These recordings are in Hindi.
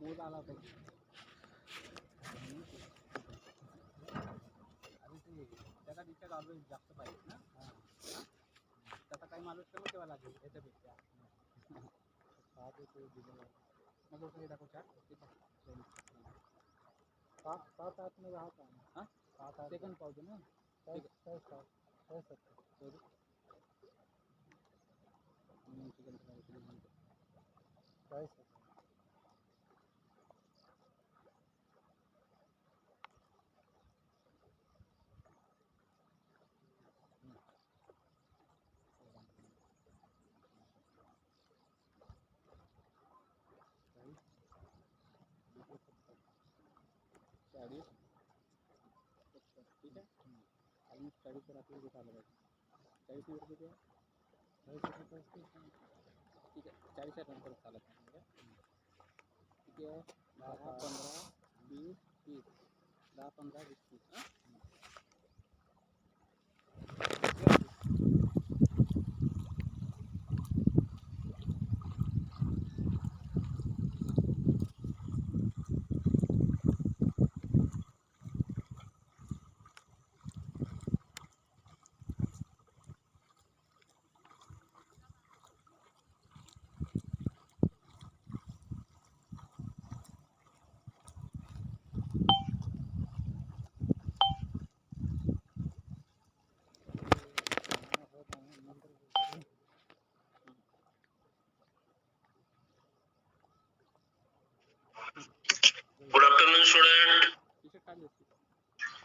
मूड आला होता अरे ते त्याला रिचार्ज ऑलवेज जास्त पाहिजे ना. त्याचा काही माणूस कमी ठेवा लागेल याच्यापेक्षा. मग काही दाखव चार सात आठ में रहा था हाँ 7-8 सेकंड पाओगे ना. ठीक है. आणि स्टडी पर आपल्याला घेता आलं पाहिजे. 40 रुपये ठीक आहे. 40 नंतर चालत नाही. ठीक आहे. 10 15 20 30 10 15 20 30 हां. Good afternoon, student.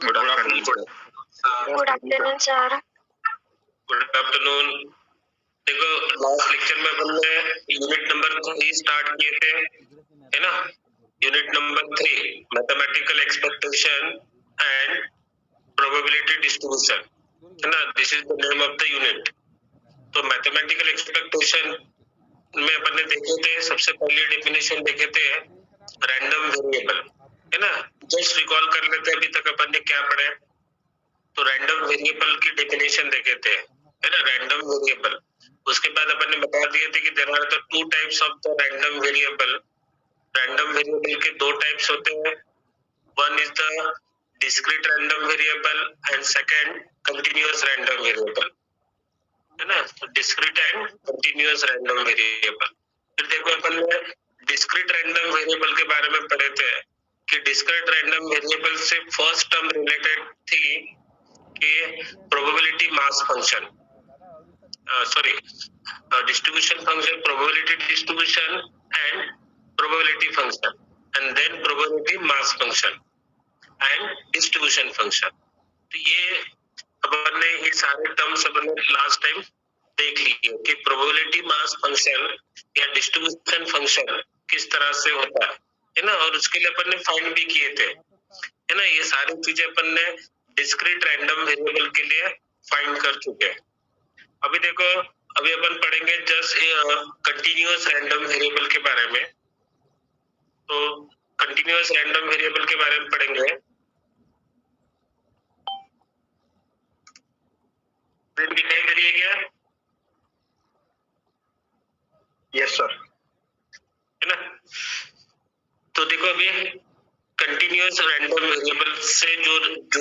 Good afternoon. Good afternoon, sir. Good afternoon. देखो लास्ट लेक्चर में अपन ने यूनिट नंबर 3 स्टार्ट किए थे, है ना. Unit number 3 mathematical expectation and probability distribution, है ना. This is the name of the unit. तो मैथमेटिकल एक्सपेक्टेशन में अपन ने देखे थे, सबसे पहले डेफिनेशन देखे थे रैंडम वेरिएबल, है ना. जस्ट रिकॉल कर लेते हैं अभी तक अपन ने क्या पढ़ा है. तो रैंडम वेरिएबल की डेफिनेशन देखे थे, है ना. Random variable. उसके बाद अपन ने बता दिए थे कि there are the two types of the random variable. Random variable के दो टाइप्स होते हैं. One is the discrete random variable and second continuous random variable, है ना. Discrete and continuous random variable. फिर देखो अपन ने डिस्क्रीट रैंडम वेरिएबल के बारे में पढ़े थे कि डिस्क्रीट रैंडम वेरिएबल से फर्स्ट टर्म रिलेटेड थी कि probability mass function, sorry distribution function, probability distribution and probability function, and then probability mass function and distribution function. तो ये अपन ने ये सारे टर्म्स अपन ने लास्ट टाइम देख लिए कि प्रोबेबिलिटी मास फंक्शन या डिस्ट्रीब्यूशन फंक्शन किस तरह से होता है ना. और उसके लिए अपन ने फाइंड भी किए थे, है ना. ये सारी चीजें अपन ने डिस्क्रीट रैंडम वेरिएबल के लिए फाइंड कर चुके हैं. अभी देखो, अभी अपन पढ़ेंगे जस्ट कंटीन्यूअस रैंडम वेरिएबल के बारे में. तो कंटीन्यूअस रैंडम वेरिएबल के बारे में पढ़ेंगे. प्रिंट दिखाई दे रही है क्या? Yes sir. है ना. तो देखो अभी कंटीन्यूअस रैंडम वेरिएबल से जो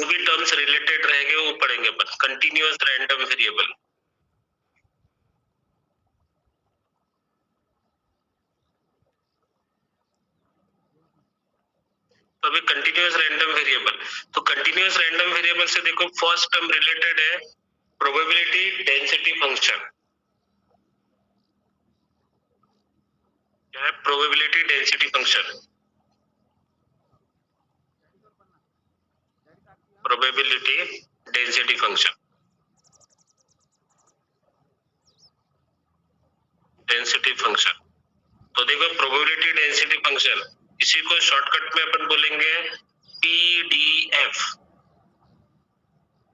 भी टर्म्स रिलेटेड रहेंगे वो पढ़ेंगे अपन. Continuous random variable. तो अभी कंटीन्यूअस रैंडम वेरिएबल. तो कंटीन्यूअस रैंडम वेरिएबल से देखो फर्स्ट टर्म रिलेटेड है प्रोबेबिलिटी डेंसिटी फंक्शन. क्या है? Probability density function. Probability density function. Density function. तो देखो प्रोबेबिलिटी डेंसिटी फंक्शन, इसी को शॉर्टकट में अपन बोलेंगे पीडीएफ.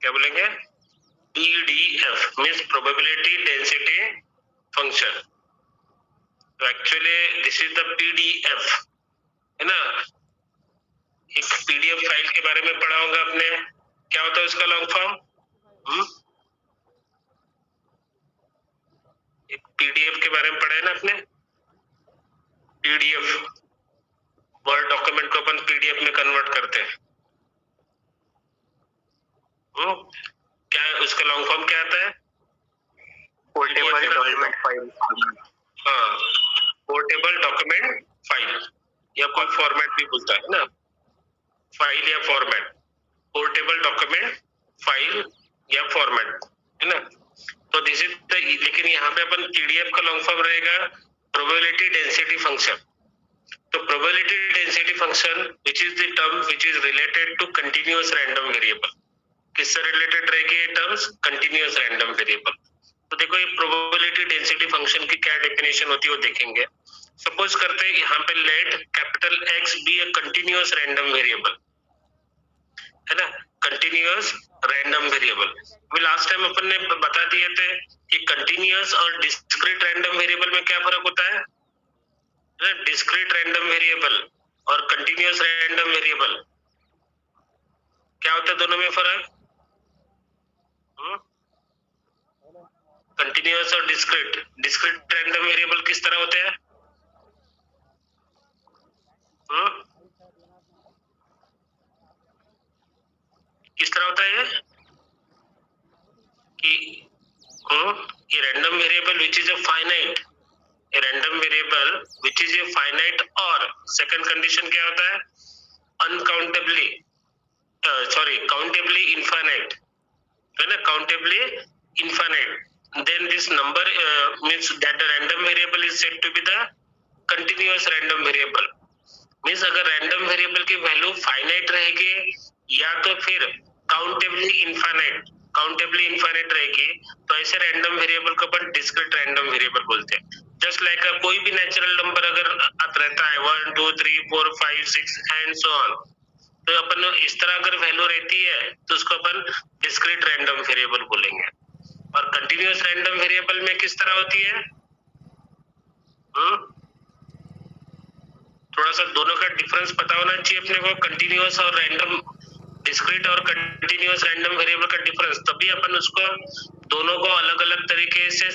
क्या बोलेंगे? PDF means probability density function. तो actually this is the PDF, है ना. एक पीडीएफ फाइल के बारे में पढ़ा होगा आपने. क्या होता है उसका लॉन्ग फॉर्म? एक पीडीएफ के बारे में पढ़ा है ना आपने. पीडीएफ वर्ड डॉक्यूमेंट को अपन पीडीएफ में कन्वर्ट करते हैं। क्या है उसका लॉन्ग फॉर्म क्या आता है? Portable document file. हाँ, पोर्टेबल डॉक्यूमेंट फाइल या कोई फॉर्मेट भी बोलता है ना, फाइल या फॉर्मेट, पोर्टेबल डॉक्यूमेंट फाइल या फॉर्मेट, है ना। तो दिस इज द, लेकिन यहाँ पे अपन पीडीएफ का लॉन्ग फॉर्म रहेगा प्रोबेबिलिटी डेंसिटी फंक्शन। तो probability density function which is the term which is related to continuous random variable. किससे रिलेटेड रहेगी ये टर्म्स? Continuous random variable. तो देखो ये प्रोबेबिलिटी डेंसिटी फंक्शन की क्या डेफिनेशन होती है वो देखेंगे। सपोज करते हैं यहाँ पे late capital X be a continuous random variable, है ना, कंटिन्यूअस रैंडम वेरिएबल। अभी लास्ट टाइम अपन ने बता दिए थे कि कंटिन्यूअस और डिस्क्रीट रैंडम वेरिएबल में क्या फर्क होता है। डिस्क्रीट रैंडम वेरिएबल और कंटिन्यूअस रैंडम वेरिएबल क्या होता है, दोनों में फर्क? कंटिन्यूअस और डिस्क्रीट, डिस्क्रीट रैंडम वेरिएबल किस तरह होते हैं? किस तरह होता है कि random variable which is a finite, a random variable which is a finite, और second condition क्या होता है? uncountably countably infinite, है ना, countably infinite, then this number means that the random variable is said to be the continuous random variable। means अगर random variable की वैल्यू फाइनाइट रहेगी या तो फिर काउंटेबली इनफाइनाइट रहेगी, तो ऐसे रैंडम वेरिएबल को अपन डिस्क्रीट रैंडम वेरिएबल बोलते हैं। जस्ट लाइक कोई भी नेचुरल नंबर अगर रहता है 1 2 3 4 5 6 एंड सो ऑन, तो अपन इस तरह अगर वैल्यू रहती है तो उसको अपन डिस्क्रीट रैंडम वेरिएबल बोलेंगे। और कंटिन्यूअस रैंडम वेरिएबल में किस तरह होती है? थोड़ा सा दोनों का डिफरेंस पता होना चाहिए अपने को, कंटिन्यूअस और रैंडम, डिस्क्रीट और कंटिन्यूअस रैंडम वेरिएबल का डिफरेंस, तभी अपन उसको दोनों को अलग अलग तरीके से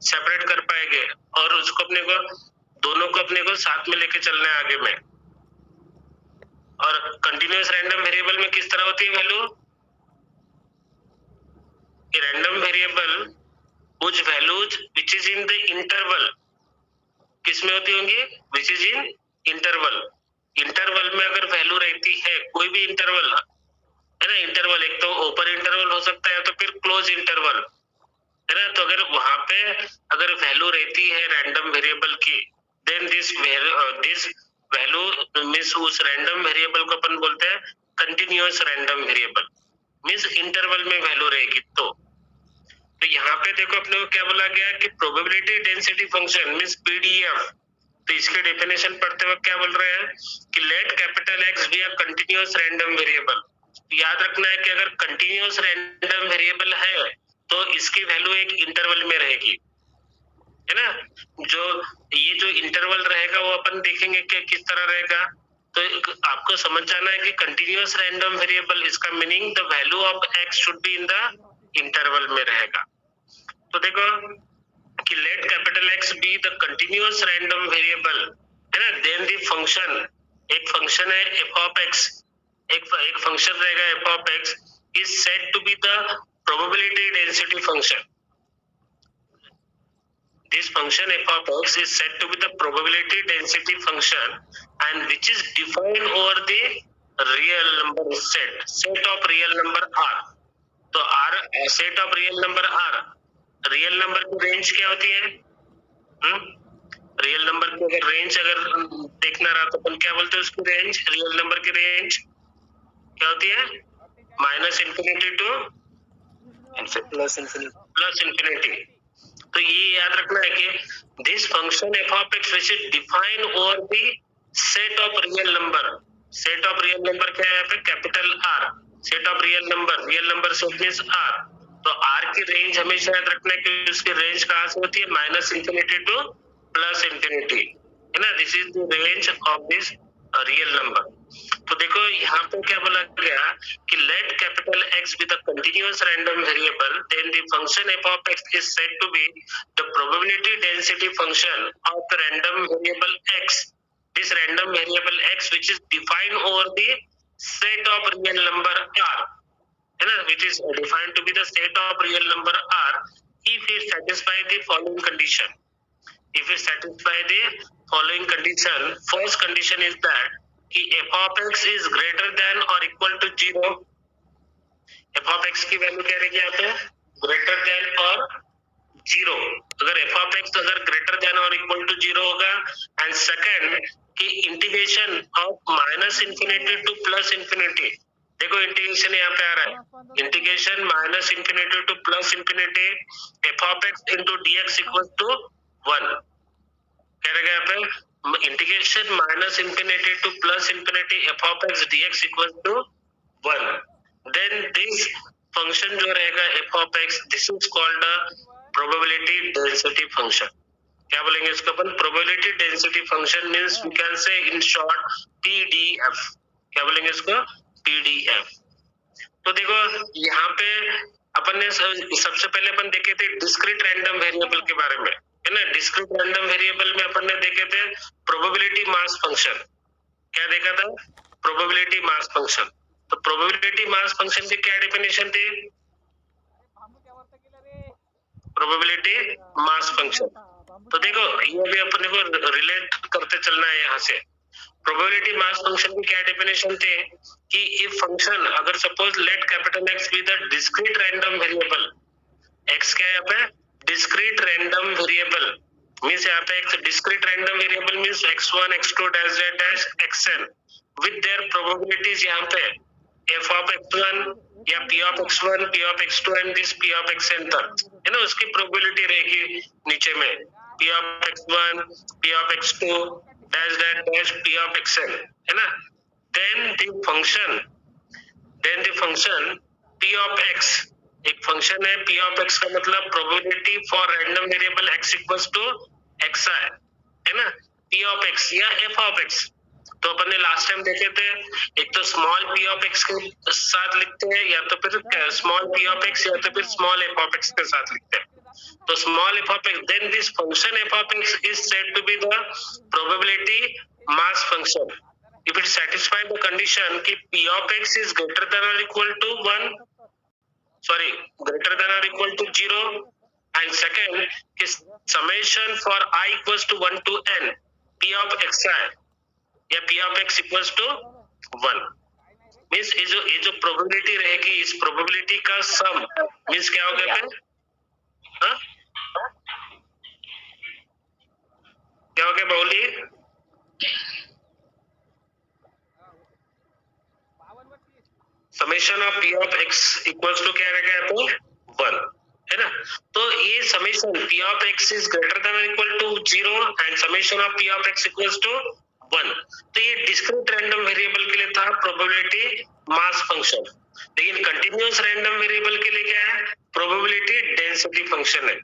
सेपरेट कर पाएंगे और उसको अपने को दोनों को अपने को साथ में लेके चलना है आगे में। और कंटिन्यूअस रैंडम वेरिएबल में किस तरह होती है वैल्यू? रैंडम वेरिएबल कुछ values which is in the interval, किसमें होती होंगी? Which is in interval. Interval में अगर वैल्यू रहती है, कोई भी इंटरवल है ना, इंटरवल एक तो ओपन इंटरवल हो सकता है तो फिर क्लोज इंटरवल, है ना। तो अगर वहां पे अगर वैल्यू रहती है रैंडम वेरिएबल की, देन दिस वैल्यू मींस उस रैंडम वेरिएबल को अपन बोलते हैं continuous random variable, means interval में वैल्यू रहेगी। तो यहाँ पे देखो अपने को क्या बोला गया कि probability density function means PDF. तो इसके डेफिनेशन पढ़ते वक्त क्या बोल रहे हैं कि let capital X be a continuous random variable. याद रखना है कि अगर कंटिन्यूअस रैंडम वेरिएबल है तो इसकी वैल्यू एक इंटरवल में रहेगी, है ना। जो ये जो इंटरवल रहेगा वो अपन देखेंगे कि किस तरह रहेगा। तो आपको समझ जाना है कि कंटिन्यूअस रैंडम वेरिएबल, इसका meaning the value of x should be in the interval में रहेगा। तो देखो कि let capital X be the continuous random variable, है ना, देन द फंक्शन, एक फंक्शन है एफ ऑफ एक्स, एक फंक्शन रहेगा f of x is said to be the probability density function. This function f of x is said to be the probability density function and which is defined over the real number set of real number r। तो r set of real number r, real number की रेंज क्या होती है? रियल नंबर की अगर रेंज अगर देखना रहा तो अपन क्या बोलते हैं उसकी रेंज? रियल नंबर की रेंज क्या होती है? Minus infinity to plus infinity. तो ये याद रखना है कि this function f of x which is define over the set of real number. Set of real number क्या है यहाँ पे? Capital R. Set of real number set means R. तो आर की रेंज हमेशा याद रखना है कि उसकी रेंज कहाँ से होती है? Minus infinity to plus infinity, है ना। This is the range of this real number. तो देखो यहाँ पे क्या बोला गया कि let capital X be the continuous random variable, then the function f of x is said to be the probability density function of the random variable x. this random variable x which is defined over the set of real number r, है ना, which is defined to be the set of real number r if it satisfy the following condition. If it satisfy the following condition, first condition is that कि f of x is greater than or equal to 0. f of x की वैल्यू क्या रहेगी यहाँ पे, ग्रेटर देन और 0. अगर f of x अगर ग्रेटर देन और इक्वल टू 0 होगा, एंड सेकंड कि integration of minus infinity to plus infinity, देखो इंटीग्रेशन यहाँ पे आ रहा है, integration minus infinity to plus infinity f of x into dx equals to 1. क्या रहेगा यहाँ पे, integration minus infinity to plus infinity f of x dx equals to 1. Then this function जो रहेगा f of x, this is called a probability density function. क्या बोलेंगे इसको अपन, probability density function means we can say in short PDF. क्या बोलेंगे इसको, पीडीएफ. तो देखो यहाँ पे अपन ने सबसे पहले अपन देखे थे डिस्क्रीट रैंडम वेरिएबल के बारे में, है ना. डिस्क्रीट रैंडम वेरिएबल में अपन ने देखे थे प्रोबेबिलिटी मास फंक्शन. क्या देखा था, प्रोबेबिलिटी मास फंक्शन. तो प्रोबेबिलिटी मास फंक्शन की क्या डेफिनेशन थी, प्रोबेबिलिटी मास फंक्शन. तो देखो ये भी अपन को रिलेट करते चलना है यहाँ से. प्रोबेबिलिटी मास फंक्शन की क्या डेफिनेशन थे कि इफ फंक्शन, अगर suppose let capital X be the discrete random variable, x क्या है यहाँ पे, डिस्क्रीट रैंडम वेरिएबल मींस यहाँ पे एक discrete random variable means x1 x2 dash dash xn with their probabilities यहाँ पे f of x1 या p of x1 p of x2 and this p of xn तक, है ना. उसकी प्रोबेबिलिटी रहेगी नीचे में p of x1 p of x2 dash dash p of xn, है ना. Then the function p of x, एक फंक्शन है p of x का मतलब probability for random variable x equals to xi, है ना, p of x या f of x. तो अपन ने लास्ट टाइम देखे थे, एक तो स्मॉल p of x के साथ लिखते हैं या तो फिर स्मॉल p of x या तो फिर स्मॉल f of x के साथ लिखते हैं. तो small f of x, then this function f of x is said to be the probability mass function if it satisfies the condition कि p of x is greater than or equal to 1, sorry, greater than or equal to 0, and second कि summation for I equals to 1 to n p of xi या p of x equals to 1. Means ये जो प्रोबेबिलिटी रहेगी, इस प्रोबेबिलिटी का सम मीन्स क्या हो गया फिर, हाँ क्या हो गया बाउली, summation of p of x equals to क्या रहेगा तो 1, है ना. तो ये summation p of x is greater than और equal to 0 and summation of p of x equals to 1. तो ये डिस्क्रीट रैंडम वेरिएबल के लिए था प्रोबेबिलिटी मास फंक्शन. लेकिन कंटीन्यूअस रैंडम वेरिएबल के लिए क्या है, प्रोबेबिलिटी डेंसिटी फंक्शन है,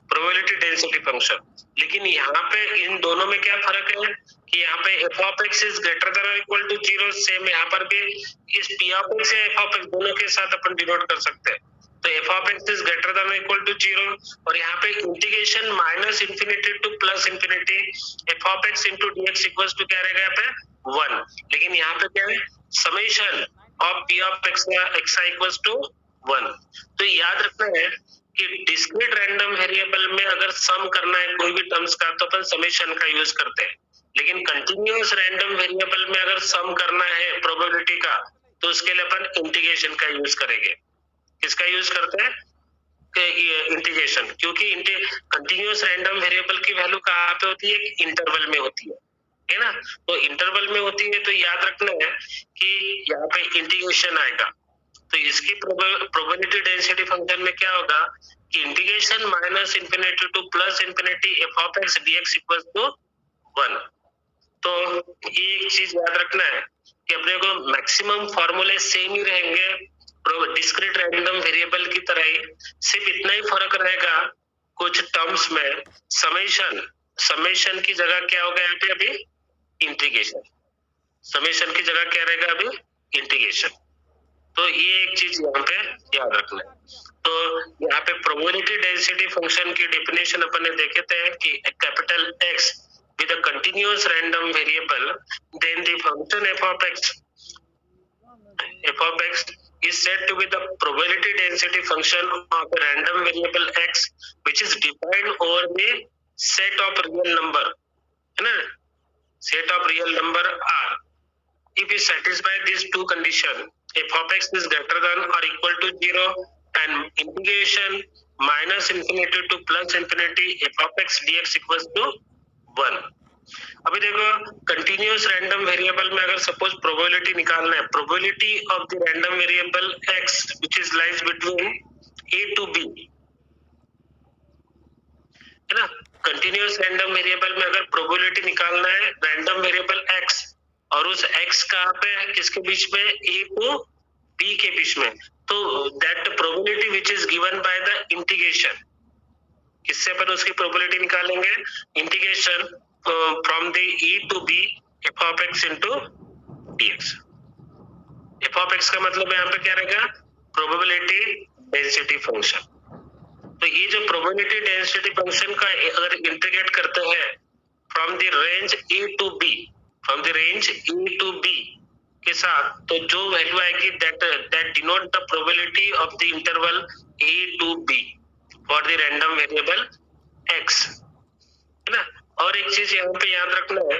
प्रोबेबिलिटी डेंसिटी फंक्शन. लेकिन यहाँ पे इन दोनों में क्या फर्क है कि यहाँ पे f of x is greater than और इक्वल टू 0, सेम यहाँ पर भी इस p of x या f of x दोनों के साथ अपन डिनोट कर सकते हैं. तो f of x is greater than और इक्वल टू 0 और यहाँ पे integration minus infinity to plus infinity f of x into dx equals to क्या रहेगा यहाँ पे 1. लेकिन यहाँ पे क्या है, summation of p of x या xi इक्वल्स टू 1. तो याद रखना है कि डिस्क्रीट रैंडम वेरिएबल में अगर सम करना है कोई भी टर्म्स का तो अपन समेशन का यूज करते हैं. लेकिन कंटीन्यूअस रैंडम वेरिएबल में अगर सम करना है प्रोबेबिलिटी का तो उसके लिए अपन इंटीग्रेशन का यूज करेंगे. किसका यूज करते हैं, इंटीग्रेशन, क्योंकि कंटीन्यूअस रैंडम वेरिएबल की वैल्यू कहाँ पे होती है, इंटरवल में होती है ना. तो इंटरवल में होती है तो याद रखना है कि यहाँ पे इंटीग्रेशन आएगा. तो इसकी प्रोबेबिलिटी डेंसिटी फंक्शन में क्या होगा कि integration minus infinity to plus infinity f of x dx equals to 1. तो ये एक चीज याद रखना है कि अपने को मैक्सिमम फॉर्मूले सेम ही रहेंगे डिस्क्रीट रैंडम वेरिएबल की तरह ही, सिर्फ इतना ही फर्क रहेगा कुछ टर्म्स में. समेशन की जगह क्या होगा यहाँ पे अभी, इंटीग्रेशन. समेशन की जगह क्या रहेगा अभी, इंटीग्रेशन. तो ये एक चीज यहाँ पे याद रखना है. तो यहाँ पे प्रोबेबिलिटी डेंसिटी फंक्शन की डेफिनेशन अपन ने देखे थे कि capital x with a continuous random variable, then the function f of x is said to be the probability density function of a random variable x, which is defined over the set of real number, है ना, set of real number r. If we satisfy these two conditions, f of x is greater than or equal to 0 and integration minus infinity to plus infinity f of x dx equals to 1. अभी देखो कंटिन्यूअस रैंडम वेरिएबल में अगर सपोज प्रोबेबिलिटी निकालना है, probability of the random variable x which is lies between a to b, है ना. कंटिन्यूअस रैंडम वेरिएबल में अगर प्रोबेबिलिटी निकालना है रैंडम वेरिएबल x और उस x कहाँ पे है, किसके बीच में, a को b के बीच में, तो that probability which is given by the integration, किससे अपन उसकी प्रोबेबिलिटी निकालेंगे, integration from the e to b f of x into dx. f of x का मतलब यहाँ पे क्या रहेगा, प्रोबेबिलिटी डेंसिटी फंक्शन. तो ये जो प्रोबेबिलिटी डेंसिटी फंक्शन का अगर इंटीग्रेट करते हैं from the range a to b, from the range a to b के साथ, तो जो वैल्यू आएगी that denote the probability of the interval a to b for the random variable x, है ना. और एक चीज यहाँ पे याद रखना है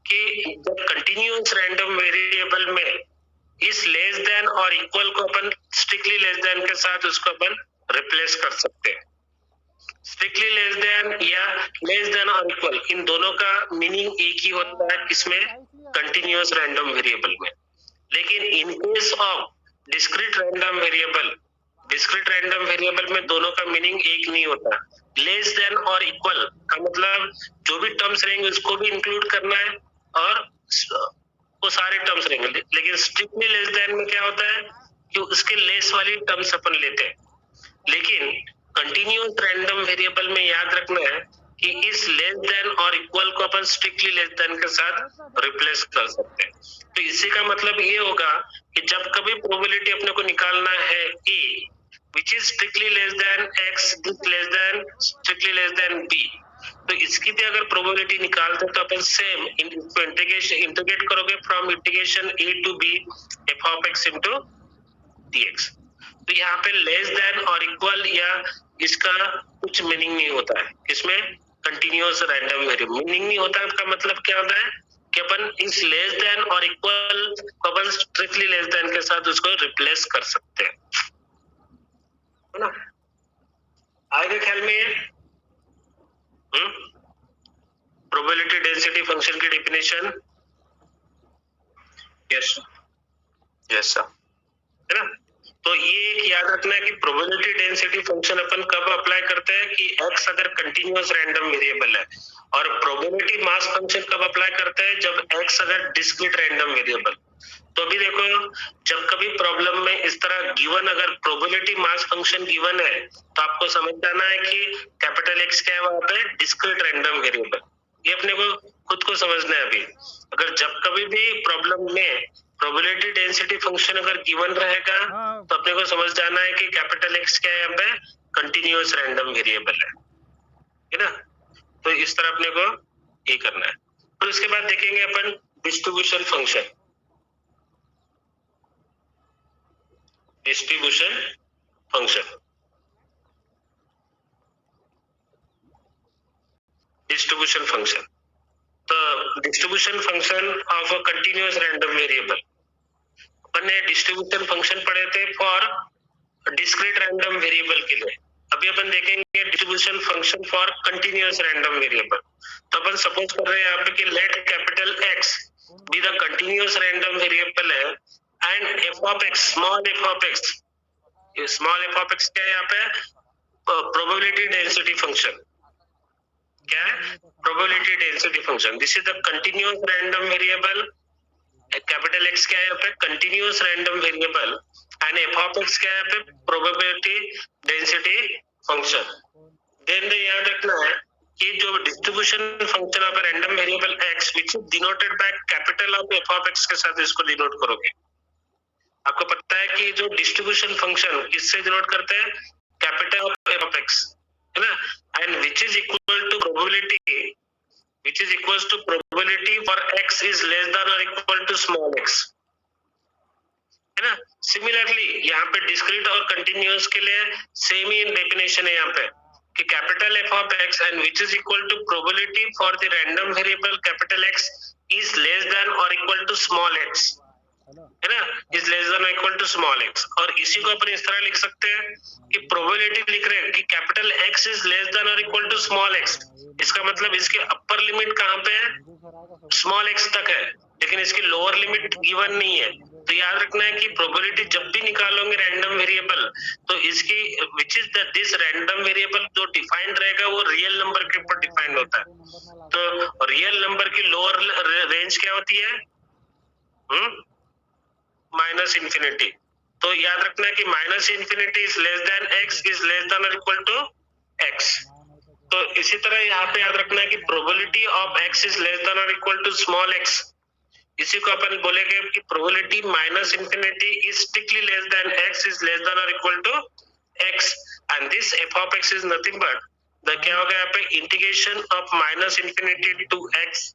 कि जब कंटिन्यूअस रैंडम वेरिएबल में इस लेस देन और इक्वल को अपन स्ट्रिक्टली लेस देन के साथ उसको अपन रिप्लेस कर सकते हैं. स्ट्रिक्टली लेस देन या लेस देन और इक्वल, इन दोनों का मीनिंग एक ही होता है इसमें कंटिन्यूअस रैंडम वेरिएबल में. लेकिन in case of discrete random variable, discrete random variable में दोनों का मीनिंग एक नहीं होता. लेस देन और इक्वल का मतलब जो भी टर्म्स रहेंगे उसको भी इंक्लूड करना है और वो सारे टर्म्स रहेंगे. लेकिन स्ट्रिक्टली लेस देन में क्या होता है कि उसके लेस वाली टर्म्स अपन लेते हैं. लेकिन कंटिन्यूअस रैंडम वेरिएबल में याद रखना है कि इस लेस देन और इक्वल को अपन स्ट्रिक्टली लेस देन के साथ रिप्लेस कर सकते हैं. तो इसी का मतलब ये होगा कि जब कभी प्रोबेबिलिटी अपने को निकालना है a which is strictly less than x, this less than strictly less than b, तो इसकी भी अगर प्रोबेबिलिटी निकालते तो अपन सेम इंटीग्रेट करोगे from integration a to b f of x into dx. तो यहाँ पे लेस देन और इक्वल या इसका कुछ मीनिंग नहीं होता है, इसमें कंटिन्यूअस रैंडम वेरिएबल मीनिंग नहीं होता है. इसका मतलब क्या होता है कि अपन इस लेस देन और इक्वल को अपन स्ट्रिक्टली लेस देन के साथ उसको रिप्लेस कर सकते हैं, है ना. आएगा ख्याल में प्रोबेबिलिटी डेंसिटी फंक्शन की डेफिनेशन. यस सर, है ना. तो ये एक याद रखना है कि प्रोबेबिलिटी डेंसिटी फंक्शन अपन कब अप्लाई करते हैं कि x अगर कंटिन्यूअस रैंडम वेरिएबल है, और प्रोबेबिलिटी मास फंक्शन कब अप्लाई करते हैं जब x अगर डिस्क्रीट रैंडम वेरिएबल. तो अभी देखो जब कभी प्रॉब्लम में इस तरह गिवन अगर प्रोबेबिलिटी मास फंक्शन गिवन है तो आपको समझ जाना है कि कैपिटल X क्या है वहां पे, डिस्क्रीट रैंडम वेरिएबल. ये अपने को खुद को समझना है. अभी अगर जब कभी भी प्रॉब्लम में प्रोबेबिलिटी डेंसिटी फंक्शन अगर गिवन रहेगा तो अपने को समझ जाना है कि कैपिटल X क्या है यहाँ पे, कंटिन्यूअस रैंडम वेरिएबल है ना. तो इस तरह अपने को ये करना है. और उसके बाद देखेंगे अपन distribution function. Distribution function, distribution function. तो distribution function of a continuous random variable, अपन ने डिस्ट्रीब्यूशन फंक्शन पढ़े थे फॉर डिस्क्रीट रैंडम वेरिएबल के लिए. अभी अपन देखेंगे distribution function for continuous random variable. तो अपन सपोज कर रहे हैं यहाँ पे कि let capital X be the continuous random variable है and f of x, small f of x, small f of x क्या है यहाँ पे, प्रोबेबिलिटी डेंसिटी फंक्शन. क्या है, probability density function. This is the continuous random variable. Capital X क्या है यहाँ पे, continuous random variable and f of x क्या है यहाँ पे, प्रोबेबिलिटी डेंसिटी फंक्शन. देन याद रखना है कि जो distribution function of random variable x which is denoted by capital of f of x के साथ इसको डिनोट करोगे. आपको पता है कि जो डिस्ट्रीब्यूशन फंक्शन किससे डिनोट करते हैं, capital of f of x, है ना. And which is equal to probability which is equals to probability for x is less than or equal to small x, है ना। सिमिलरली यहाँ पे डिस्क्रीट और कंटिन्यूअस के लिए सेम ही डेफिनेशन है यहाँ पे कि capital F of x and which is equal to probability for the random variable capital X is less than और इक्वल टू स्मॉल एक्स, है ना, इज लेस देन और इक्वल टू स्मॉल एक्स। और इसी को अपन इस तरह लिख सकते हैं कि प्रोबेबिलिटी लिख रहे हैं कि capital X is less than और इक्वल टू स्मॉल एक्स, इसका मतलब इसके अपर लिमिट कहाँ पे है, स्मॉल एक्स तक है, लेकिन इसकी लोअर लिमिट गिवन नहीं है। तो याद रखना है कि प्रोबेबिलिटी जब भी निकालोगे रैंडम वेरिएबल तो इसकी which is this random variable जो डिफाइंड रहेगा वो रियल नंबर के ऊपर डिफाइंड होता है। तो रियल नंबर की लोअर रेंज क्या होती है, माइनस इंफिनिटी। तो याद रखना है कि minus infinity is less than x is less than और इक्वल टू एक्स। तो इसी तरह यहाँ पे याद रखना है कि probability of x is less than और इक्वल टू स्मॉल एक्स, इसी को अपन बोलेंगे कि probability minus infinity is strictly less than x is less than और equal to x, and this f of x is nothing but the क्या होगा यहाँ पे integration of minus infinity to x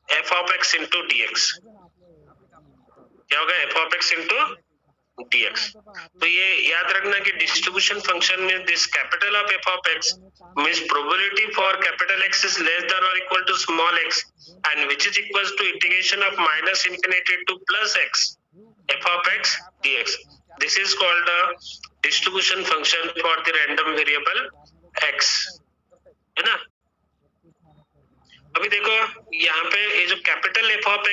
f of x into dx, क्या होगा f of x into dx। तो ये याद रखना कि डिस्ट्रीब्यूशन फंक्शन में this capital of F of x means probability for capital X is less than और equal to small x and which is equals to integration of minus infinity to plus x f of x dx। This is called the distribution function for the random variable x, है ना। अभी देखो यहाँ पे ये जो capital F of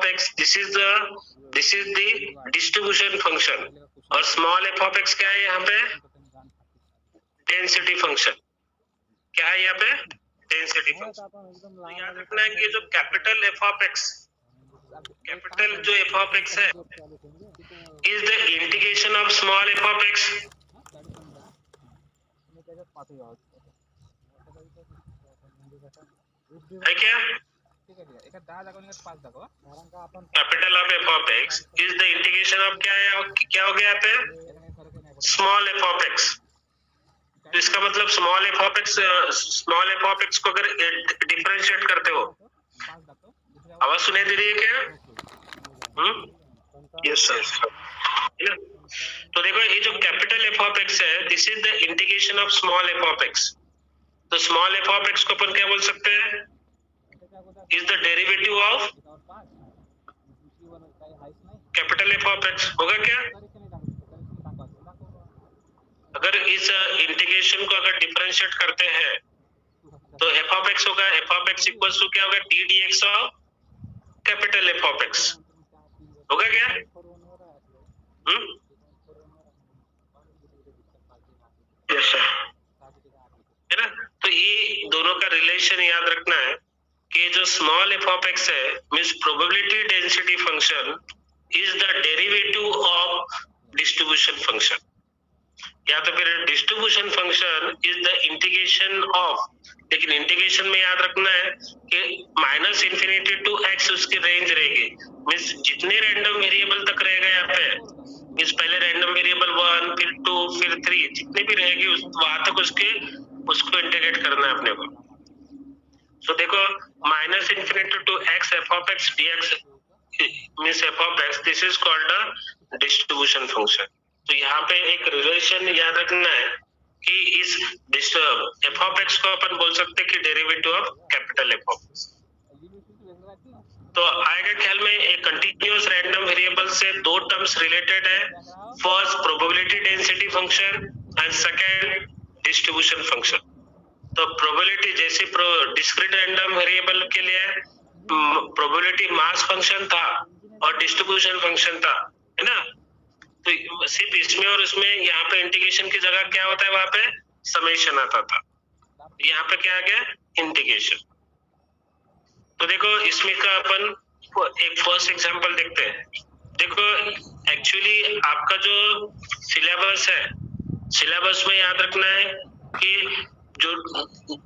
x this is the distribution function, और स्मॉल एफ ऑफ एक्स क्या है यहाँ पे, डेंसिटी फंक्शन, क्या है यहाँ पे, डेंसिटी फंक्शन। तो याद रखना है कि जो capital F of x, capital जो एफ ऑफ एक्स है is the integration of small F of x, है क्या, capital of F of x is the integration of क्या हो गया यहाँ पे, स्मॉल एफ ऑफ एक्स। तो इसका मतलब स्मॉल एफ ऑफ एक्स को अगर डिफरेंशिएट करते हो, आवाज सुनाई दे रही है क्या, यस सर। तो देखो ये जो कैपिटल एफ ऑफ एक्स है this is the integration of small F of x. तो स्मॉल एफ ऑफ एक्स को अपन क्या बोल सकते हैं, is the derivative of capital F of x, होगा क्या। अगर इस इंटीग्रेशन को अगर डिफरेंशिएट करते हैं तो एफ ऑफ एक्स होगा, f of x equals to क्या होगा, d d x of capital F of x, होगा क्या, यस सर, है ना। तो ये दोनों का रिलेशन याद रखना है कि जो स्मॉल एफ ऑफ एक्स है means probability density function is the derivative of distribution function, या तो फिर distribution function is the integration of, लेकिन इंटीग्रेशन में याद रखना है कि माइनस इंफिनिटी टू एक्स उसकी रेंज रहेगी, मींस जितने रैंडम वेरिएबल तक रहेगा यहाँ पे, मींस पहले रैंडम वेरिएबल 1 फिर 2 फिर 3 जितने भी रहेगी वहां तक उसको इंटीग्रेट करना है अपने को। सो देखो minus infinity to x f of x dx means f of x, this is called a distribution function. तो यहाँ पे एक रिलेशन याद रखना है कि इस एफ ऑफ एक्स को अपन बोल सकते हैं कि derivative of capital F of x. तो आएगा ख्याल में एक कंटिन्यूअस रैंडम वेरिएबल से दो टर्म्स रिलेटेड है, first probability density function and second distribution function. तो प्रोबेबिलिटी जैसे डिस्क्रीट रैंडम वेरिएबल के लिए प्रोबेबिलिटी मास फंक्शन था और डिस्ट्रीब्यूशन फंक्शन था, है ना। तो सिर्फ इसमें और उसमें यहाँ पे इंटीग्रेशन की जगह क्या होता है, वहां पे समेशन आता था, यहाँ पे क्या आ गया, इंटीग्रेशन। तो देखो इसमें का अपन एक फर्स्ट एग्जांपल देखते हैं। देखो एक्चुअली आपका जो सिलेबस है, सिलेबस में याद रखना है कि जो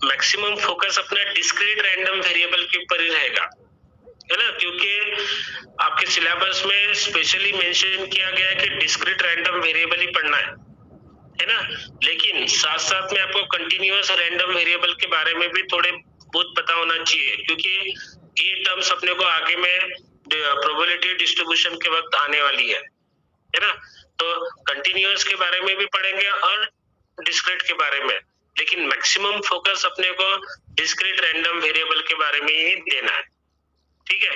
मैक्सिमम फोकस अपना डिस्क्रीट रैंडम वेरिएबल के ऊपर ही रहेगा, है ना, क्योंकि आपके सिलेबस में स्पेशली मेंशन किया गया है कि डिस्क्रीट रैंडम वेरिएबल ही पढ़ना है ना। लेकिन साथ साथ में आपको कंटिन्यूअस रैंडम वेरिएबल के बारे में भी थोड़े बहुत पता होना चाहिए, क्योंकि ये टर्म्स अपने को आगे में प्रोबेबिलिटी डिस्ट्रीब्यूशन के वक्त आने वाली है ना। तो कंटिन्यूअस के बारे में भी पढ़ेंगे और डिस्क्रीट के बारे में, लेकिन मैक्सिमम फोकस अपने को डिस्क्रीट रैंडम वेरिएबल के बारे में ही देना है, ठीक है।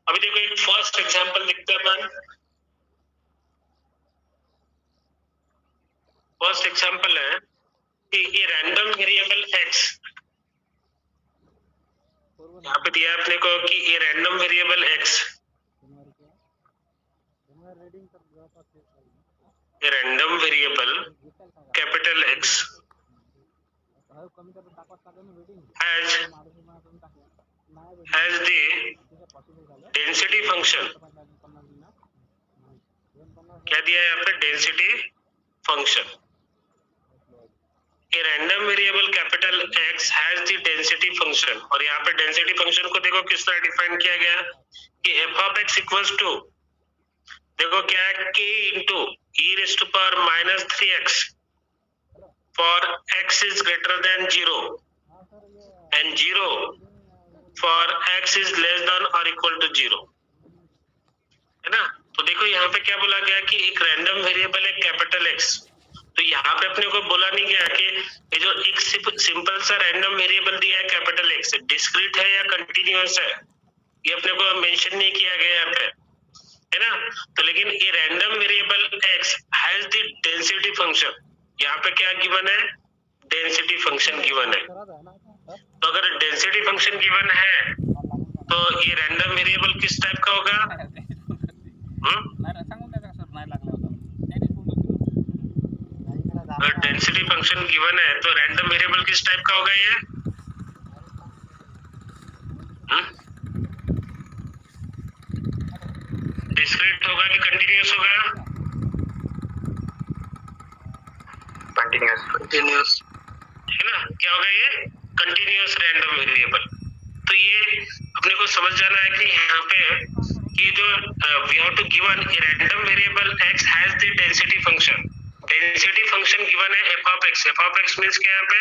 अभी देखो एक फर्स्ट एग्जांपल लिखते हैं अपन। फर्स्ट एग्जांपल है कि ये रैंडम वेरिएबल x, यहाँ पे दिया अपने को कि ये रैंडम वेरिएबल x, ये random variable capital X has the density function, क्या दिया है यहाँ पे, डेंसिटी फंक्शन। ये random variable capital X has the density function, और यहाँ पे डेंसिटी फंक्शन को देखो किस तरह डिफाइन किया गया कि f of x equals to, देखो क्या है, k into e raise to power minus 3x for x is greater than 0 and 0 for x is less than और इक्वल टू 0, है ना। तो देखो यहाँ पे क्या बोला गया कि एक रैंडम वेरिएबल है कैपिटल X, तो यहाँ पे अपने को बोला नहीं गया कि ये जो एक सिंपल सा रैंडम वेरिएबल दिया है कैपिटल X, डिस्क्रीट है या कंटिन्यूअस है, ये अपने को मेंशन नहीं किया गया यहाँ पे, है ना। तो लेकिन ये random variable X has the density function, यहाँ पे क्या गिवन है, डेंसिटी फंक्शन गिवन है। तो अगर डेंसिटी फंक्शन गिवन है तो ये रैंडम वेरिएबल किस टाइप का होगा, अगर डेंसिटी फंक्शन गिवन है तो रैंडम वेरिएबल किस टाइप का होगा ये, डिस्क्रीट होगा कि कंटिन्यूअस होगा, कंटिन्यूअस, है ना। क्या होगा ये, कंटिन्यूअस रैंडम वेरिएबल। तो ये अपने को समझ जाना है कि यहाँ पे कि जो we have to given a random variable x has the density function, density function given है f ऑफ x मींस क्या, यहाँ पे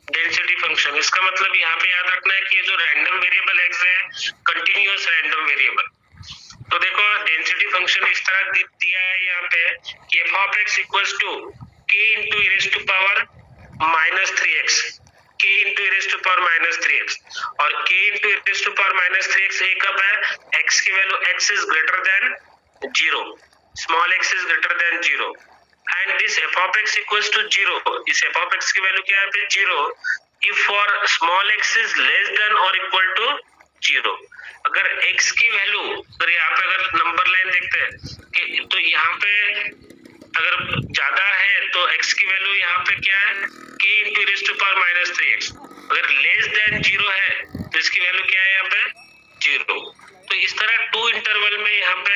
डेंसिटी फंक्शन। इसका मतलब यहाँ पे याद रखना है कि ये जो रैंडम वेरिएबल x है कंटिन्यूअस रैंडम वेरिएबल। तो देखो डेंसिटी फंक्शन इस तरह दिया है यहाँ पे कि f ऑफ x इक्वल्स टू k into e raise to power minus 3x, k into e raise to power minus 3x, और k into e raise to power minus 3x ये कब है, x की value x is greater than 0, small x is greater than 0, and this f of x equals to 0, इस f of x की वैल्यू क्या है पे 0 if for small x is less than और इक्वल टू 0। अगर x की वैल्यू, अगर यहाँ पे अगर नंबर लाइन देखते हैं कि तो यहाँ पे अगर ज्यादा है तो x की वैल्यू यहाँ पे क्या है, k into raise to power minus 3x, अगर लेस देन 0 है तो इसकी वैल्यू क्या है यहाँ पे 0। तो इस तरह 2 इंटरवल में यहाँ पे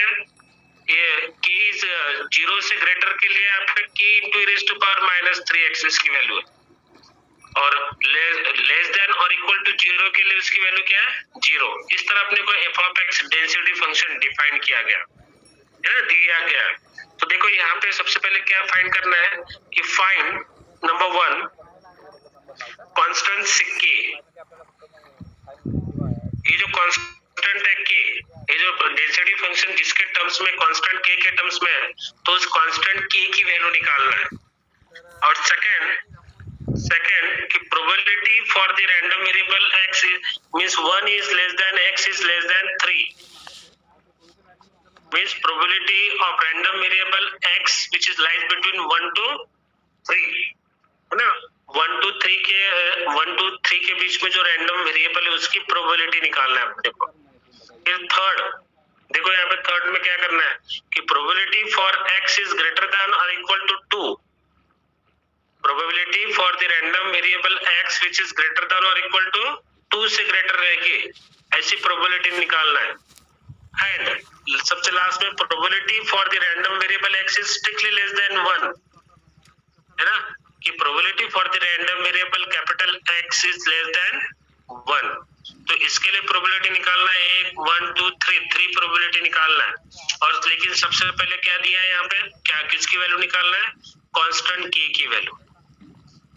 ये k इज 0 से ग्रेटर के लिए आपका k into raise to power minus 3x इसकी वैल्यू है, और लेस देन और इक्वल टू 0 के लिए उसकी वैल्यू क्या है 0। इस तरह अपने को f of x density function define किया गया है ना, दिया गया। तो देखो यहाँ पे सबसे पहले क्या फाइंड करना है कि फाइंड नंबर 1 कांस्टेंट k, ये जो कांस्टेंट है k, ये जो डेंसिटी फंक्शन जिसके टर्म्स में कांस्टेंट k के टर्म्स में है, तो उस कांस्टेंट k की वैल्यू निकालना है। और सेकंड कि probability for the random variable x means 1 is less than x is less then 3, means probability of random variable x which is lies between 1 to 3, है ना। 1 to 3 के बीच में जो रैंडम वेरिएबल है उसकी प्रोबेबिलिटी निकालना है अपने को। फिर थर्ड, देखो यहाँ पे थर्ड में क्या करना है कि probability for x is greater than और equal to 2, probability for the random variable x which is greater than और इक्वल टू 2 से ग्रेटर रहेगी, ऐसी प्रोबेबिलिटी निकालना है। एंड सबसे लास्ट में probability for the random variable x is strictly less then 1, है ना, कि probability for the random variable capital x is less then 1। तो इसके लिए प्रोबेबिलिटी निकालना है 1 2 3 प्रोबेबिलिटी निकालना है। और लेकिन सबसे पहले क्या दिया है यहाँ पे, क्या किसकी वैल्यू निकालना है, कांस्टेंट k की वैल्यू,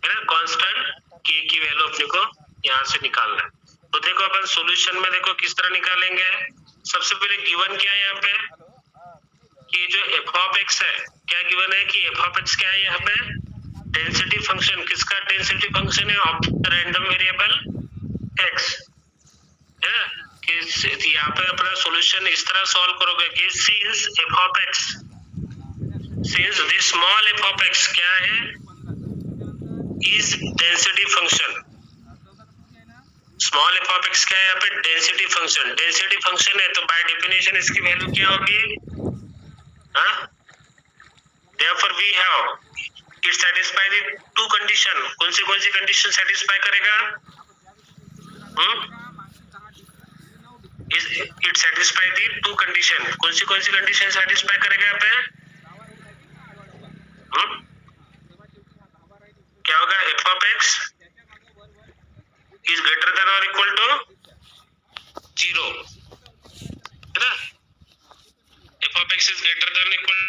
है ना, कांस्टेंट k की वैल्यू अपने को यहाँ से निकालना है। तो देखो अपन सॉल्यूशन में देखो किस तरह निकालेंगे। सबसे पहले गिवन क्या है यहाँ पे कि जो एफ ऑफ एक्स है, क्या गिवन है कि एफ ऑफ एक्स क्या है यहाँ पे, डेंसिटी फंक्शन। किसका डेंसिटी फंक्शन है? Of the random variable x है। कि यहाँ पे अपना सॉल्यूशन इस तरह सॉल्व करोगे कि since F of x, since this small F of x क्या है, is density function. Small F of x क्या है यहाँ पे? Density function. डेंसिटी फंक्शन है तो बाय डेफिनेशन इसकी वैल्यू क्या होगी? Therefore we have it satisfy the two condition. कौन सी कंडीशन सेटिस्फाई करेगा? It satisfy the two condition. कौन सी कंडीशन सेटिस्फाई करेगा यहाँ पे? क्या होगा? f of x is greater than or equal to 0, है ना? f of x is greater than or equal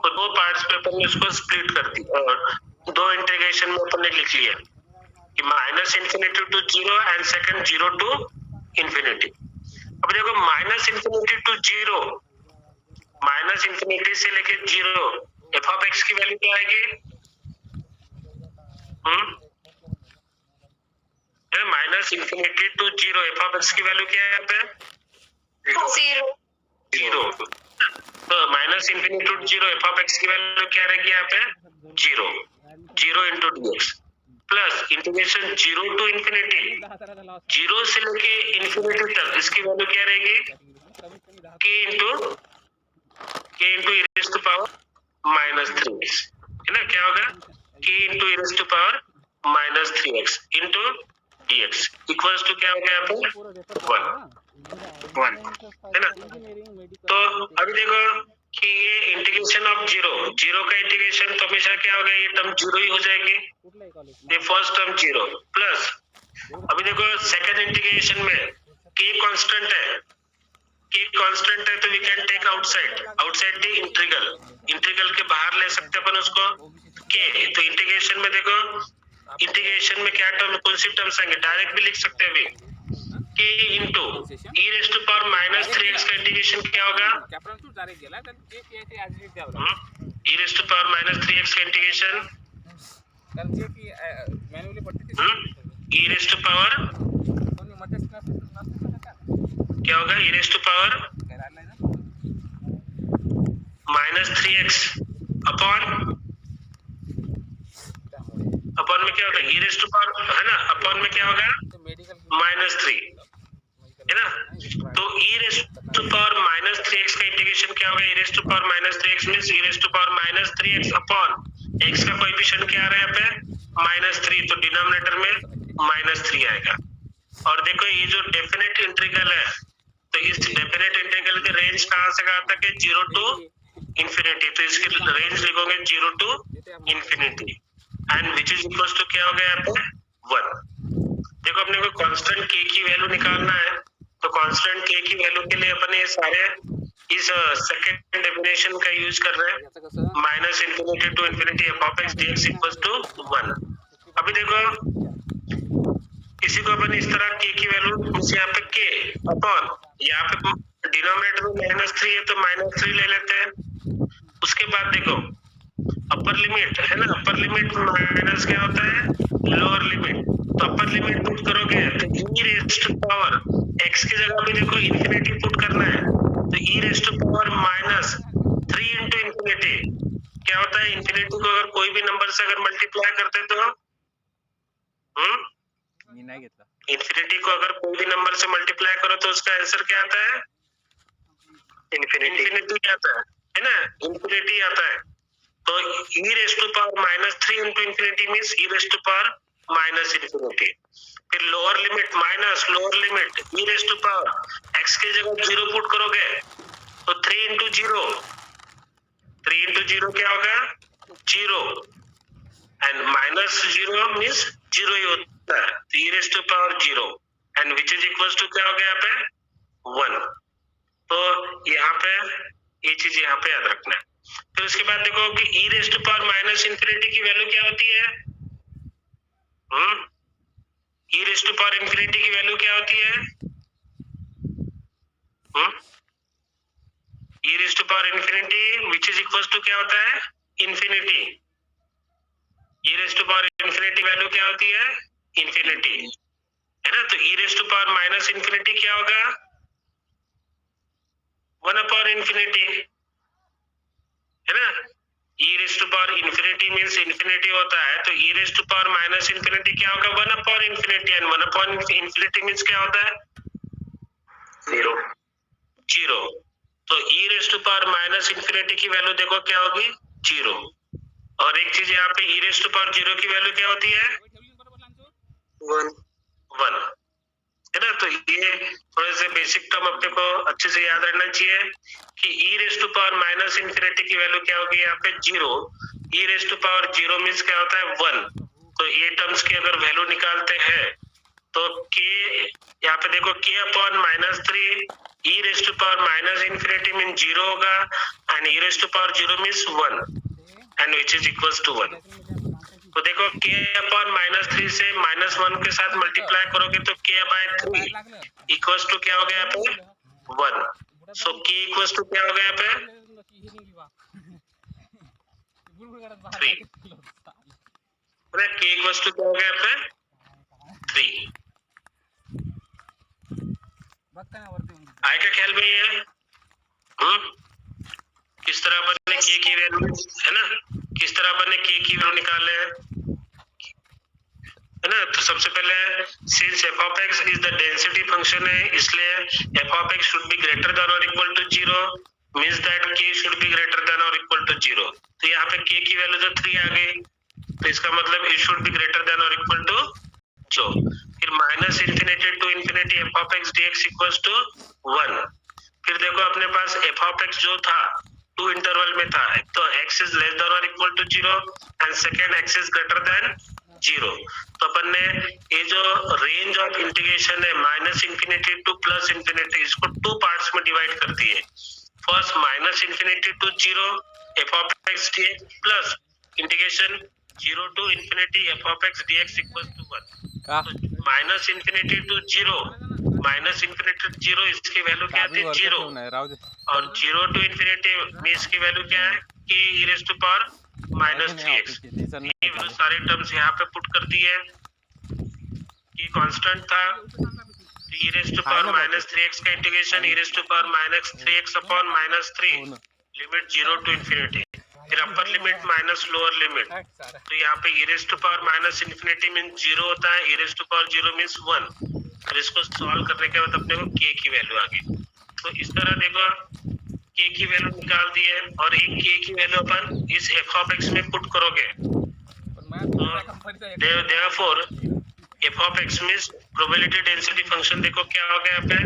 तो दो पार्ट्स में अपन ने इसको स्प्लिट कर दी और दो इंटीग्रेशन में अपन ने लिख लिया कि minus infinity to 0 and second 0 to infinity. अब देखो minus infinity to 0, minus infinity से लेके 0, एफ ऑफ एक्स की वैल्यू क्या आएगी? Minus infinity to 0, f of x की वैल्यू क्या है यहाँ पे? 0। तो minus infinity to 0, f of x की वैल्यू क्या रहेगी यहाँ पे? 0 into dx plus integration 0 to infinity, 0 से लेके इंफिनिटी तक इसकी वैल्यू क्या रहेगी? k into e raise to power minus 3x, है ना? क्या होगा? k into e raise to power minus 3x into dx equals to क्या हो गया यहाँ पे? 1, है ना? तो अभी देखो कि ये इंटीग्रेशन ऑफ 0 का इंटीग्रेशन तो हमेशा क्या होगा? ये टर्म 0 ही हो जाएगी, ये फर्स्ट टर्म 0 प्लस अभी देखो सेकंड इंटीग्रेशन में k कांस्टेंट है तो we can take outside the integral के बाहर ले सकते अपन उसको k। तो इंटीग्रेशन में देखो, इंटीग्रेशन में क्या टर्म, कौन सी टर्म्स आएंगे? डायरेक्ट भी लिख सकते हैं अभी, k into e raise to power minus 3x का इंटीग्रेशन क्या होगा? e raise to power minus 3x का integration e raise to power क्या होगा? e raise to power minus 3x upon में क्या होगा? e रेज़ टू पावर, है ना? अपॉन में क्या होगा? माइनस 3, है ना? तो e raise to power minus 3x का इंटीग्रेशन क्या होगा? e raise to power minus 3x means e raise to power minus 3x upon x का कोएफिशिएंट क्या आ रहा है यहाँ पे? माइनस 3, तो डिनोमिनेटर में माइनस 3 आएगा। और देखो ये जो डेफिनेट इंटीग्रल है, तो इस डेफिनेट इंटीग्रल के रेंज कहां से कहां तक है? 0 टू इंफिनिटी। तो इसकी रेंज लिखोगे 0 to infinity and which is equals to क्या हो गया यहाँ पे? 1। देखो अपने को कांस्टेंट k की वैल्यू निकालना है, तो कांस्टेंट k की वैल्यू के लिए अपन ये सारे इस सेकंड डेफिनेशन का यूज कर रहे हैं, minus infinity to infinity f of x dx equals to 1। अभी देखो इसी को अपन इस तरह k की वैल्यू यहाँ पे k अपॉन, यहाँ पे डिनोमिनेटर में माइनस 3 है तो माइनस 3 ले लेते हैं। उसके बाद देखो अपर लिमिट है ना, अपर लिमिट माइनस क्या होता है? Lower limit. तो अपर लिमिट पुट करोगे तो e raise to power x की जगह पे देखो इंफिनिटी पुट करना है, तो e raise to power minus 3 into infinity क्या होता है? इंफिनिटी को अगर कोई भी नंबर से अगर मल्टीप्लाई करते तो इंफिनिटी को अगर कोई भी नंबर से मल्टीप्लाई करो तो उसका आंसर क्या आता है? इंफिनिटी आता है, है ना, इंफिनिटी आता है, तो e raise to power -3 into infinity means e raise to power minus infinity. फिर lower limit minus lower limit e raise to power x की जगह 0 पुट करोगे तो 3 इंटू 0, 3 इंटू 0 क्या होगा 0, एंड माइनस 0 मीन्स 0 ही होता है, तो e raise to power 0 and which is equals to क्या हो गया यहाँ पे 1। तो यहाँ पे ये चीज यहाँ पे याद रखना है। फिर उसके बाद देखो कि e raise to power minus infinity की वैल्यू क्या होती है, e raise to power infinity की वैल्यू क्या होती है, e raise to power infinity which is equals to क्या होता है infinity, e raise to power infinity value क्या होती है इंफिनिटी, है ना। तो e raise to power minus infinity क्या होगा 1 अपॉन इंफिनिटी, है ना। e raise to power infinity means infinity होता है, तो e raise to power minus infinity क्या होगा 1 upon infinity, and 1 upon infinity means क्या होता है 0। तो e raise to power minus infinity की वैल्यू देखो क्या होगी 0। और एक चीज यहाँ पे e रेज टू पावर 0 की वैल्यू क्या होती है 1, है ना। तो ये थोड़े से बेसिक टर्म अपने को अच्छे से याद रखना चाहिए कि e raise to power minus infinity की वैल्यू क्या होगी यहाँ पे 0, e raise to power 0 means क्या होता है 1। तो ये टर्म्स की अगर वैल्यू निकालते हैं तो k यहाँ पे देखो k upon -3 e raise to power minus infinity mean 0 होगा, and e raise to power 0 means 1 and which is equals to 1। तो देखो k अपॉन -3 से -1 के साथ मल्टीप्लाई करोगे तो k बाय 3 इक्वल्स टू क्या हो गया यहाँ पे 1। सो k इक्वल्स टू क्या हो गया यहाँ पे 3, k इक्वल्स टू क्या हो गया यहाँ पे 3। आए क्या ख्याल में ये किस तरह अपन ने k की वैल्यू, है ना, किस तरह अपन ने k की वैल्यू निकाले है ना। तो सबसे पहले since f of x is the density function है, इसलिए f of x should be greater than और equal to 0 means that k should be greater than और इक्वल टू 0। तो यहाँ पे k की वैल्यू तो 3 आ गई, तो इसका मतलब it should be greater than or equal to 0। फिर minus infinity to infinity f of x dx equals to 1। फिर देखो अपने पास f of x जो था 2 इंटरवल में था, एक तो x इज लेस देन और equal to 0 and second x is greater than 0। तो अपन ने ये जो रेंज ऑफ इंटीग्रेशन है minus infinity to plus infinity, इसको 2 पार्ट्स में डिवाइड कर दिए। First minus infinity to 0 f of x dx plus integration 0 to infinity f of x dx equals to 1। Minus infinity to 0 minus infinity to 0 इसकी वैल्यू क्या आती है 0, और 0 टू इंफिनिटी में इसकी वैल्यू क्या है k e raise to power -3x। ये सारे टर्म्स यहाँ पे पुट कर दिए, ये कांस्टेंट था, तो e raise to power -3x का integration e raise to power -3x upon -3 limit 0 to infinity, फिर upper limit minus lower limit. तो यहाँ पे e raise to power minus infinity mean 0 होता है, e raise to power 0 means 1। फिर इसको सॉल्व करने के बाद अपने को k की वैल्यू आ गई। तो इस तरह देखो k की वैल्यू निकाल दी है, और एक k की वैल्यू अपन इस f of x में पुट करोगे, तो therefore f of x means probability density function देखो क्या हो गया यहाँ पे,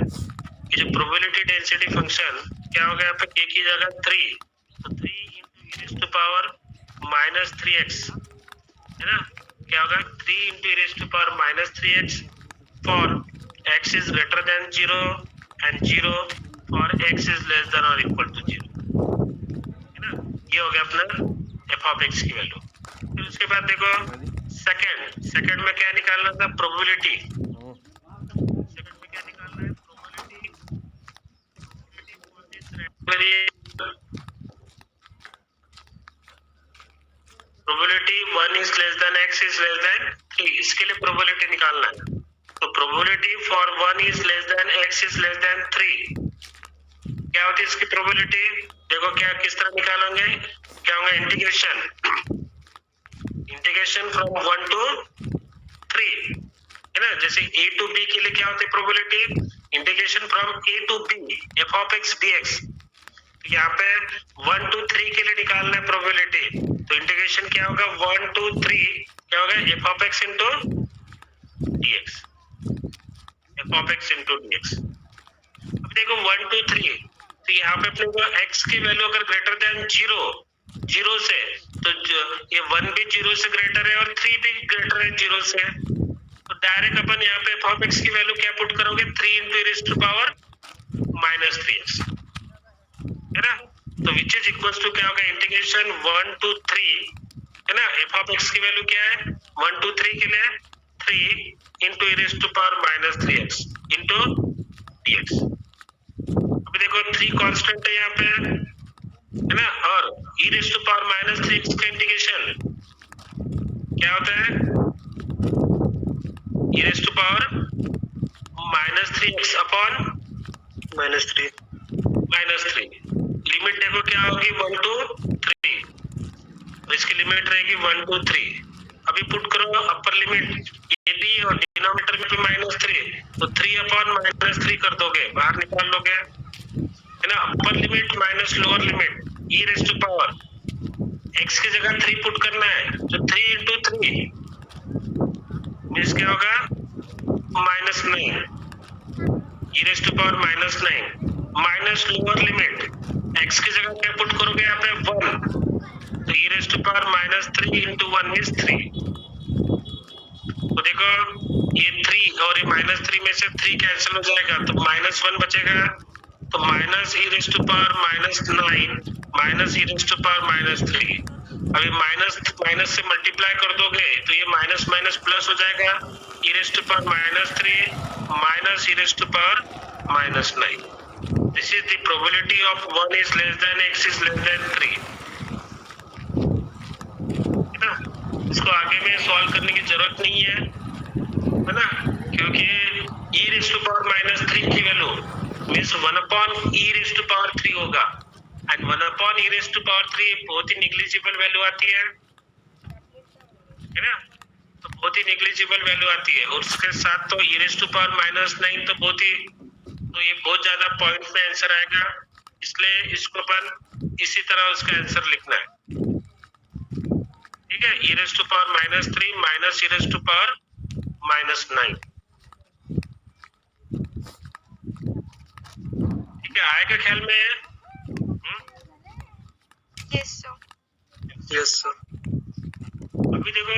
ये जो प्रोबेबिलिटी डेंसिटी फंक्शन क्या हो गया यहाँ पे k की जगह 3, तो 3 into e raised to power -3x, है ना, क्या होगा 3 into e raised to power -3x for x is greater than 0 and 0 for x is less than or equal to 0, है ना। ये हो गया अपना f of x की वैल्यू। फिर उसके बाद देखो सेकंड में क्या निकालना था प्रोबेबिलिटी, सेकंड में क्या निकालना है probability 1 is less than x is less than 3, इसके लिए प्रोबेबिलिटी निकालना है। तो probability for 1 is less than x is less than 3 क्या होती है इसकी प्रोबेबिलिटी, देखो क्या किस तरह निकालेंगे, क्या होगा इंटीग्रेशन फ्रॉम 1 to 3, है ना। जैसे a to b के लिए क्या होती है probability, integration from a to b f of x dx। यहाँ पे 1 2 3 के लिए निकालना है प्रोबेबिलिटी, तो इंटीग्रेशन क्या होगा 1 2 3 क्या होगा f of x into dx, f of x into dx। अब देखो 1 2 3, तो यहाँ पे अपने को x की वैल्यू अगर ग्रेटर देन 0 से, तो ये 1 भी 0 से ग्रेटर है और 3 भी ग्रेटर है 0 से, तो डायरेक्ट अपन यहाँ पे f of x की वैल्यू क्या पुट करोगे 3 into e raised to power minus 3x, है ना। तो विच इज इक्वल्स टू क्या होगा इंटीग्रेशन 1 2 3, है ना, f of x की वैल्यू क्या है 1 2 3 के लिए 3 into e raised to power minus 3x into dx। अभी देखो 3 कांस्टेंट है यहाँ पे, है ना, और e raised to power minus 3x का इंटीग्रेशन क्या होता है e raised to power minus 3x upon minus 3। Limit देखो क्या होगी 1 2 3, तो इसकी लिमिट रहेगी 1 2 3। अभी पुट करो अपर लिमिट, ये भी और डिनोमिनेटर में भी -3, तो 3 अपॉन -3 कर दोगे, बाहर निकाल लोगे, है ना। Upper limit minus lower limit e raise to power x की जगह 3 पुट करना है, तो 3 into 3 मींस क्या होगा -9, e raise to power -9 minus lower limit x की जगह क्या पुट करोगे यहाँ पे 1, तो e raise to power -3 into 1 means 3। तो देखो ये 3 और ये -3 में से 3 कैंसिल हो जाएगा, तो -1 बचेगा, तो minus e raise to power -9 minus e raise to power -3। अभी माइनस से मल्टीप्लाई कर दोगे तो ये माइनस माइनस प्लस हो जाएगा, e raise to power -3 minus e raise to power -9। This is the probability of 1 is less than x is less than 3, है ना। इसको आगे में सॉल्व करने की जरूरत नहीं है ना, क्योंकि e रेज़ टू पावर -3 की value means 1 upon e raise to power 3 होगा, and 1 upon e raise to power 3 बहुत ही नेग्लिजिबल वैल्यू आती है ना, तो बहुत ही नेग्लिजिबल वैल्यू आती है, और उसके साथ तो e रेज़ टू पावर -9 तो बहुत ही, तो ये बहुत ज्यादा पॉइंट में आंसर आएगा, इसलिए इसको अपन इसी तरह उसका आंसर लिखना है, ठीक है। e raise to power -3 minus e raise to power -9, ठीक है, आएगा ख्याल में। Yes sir. अभी देखो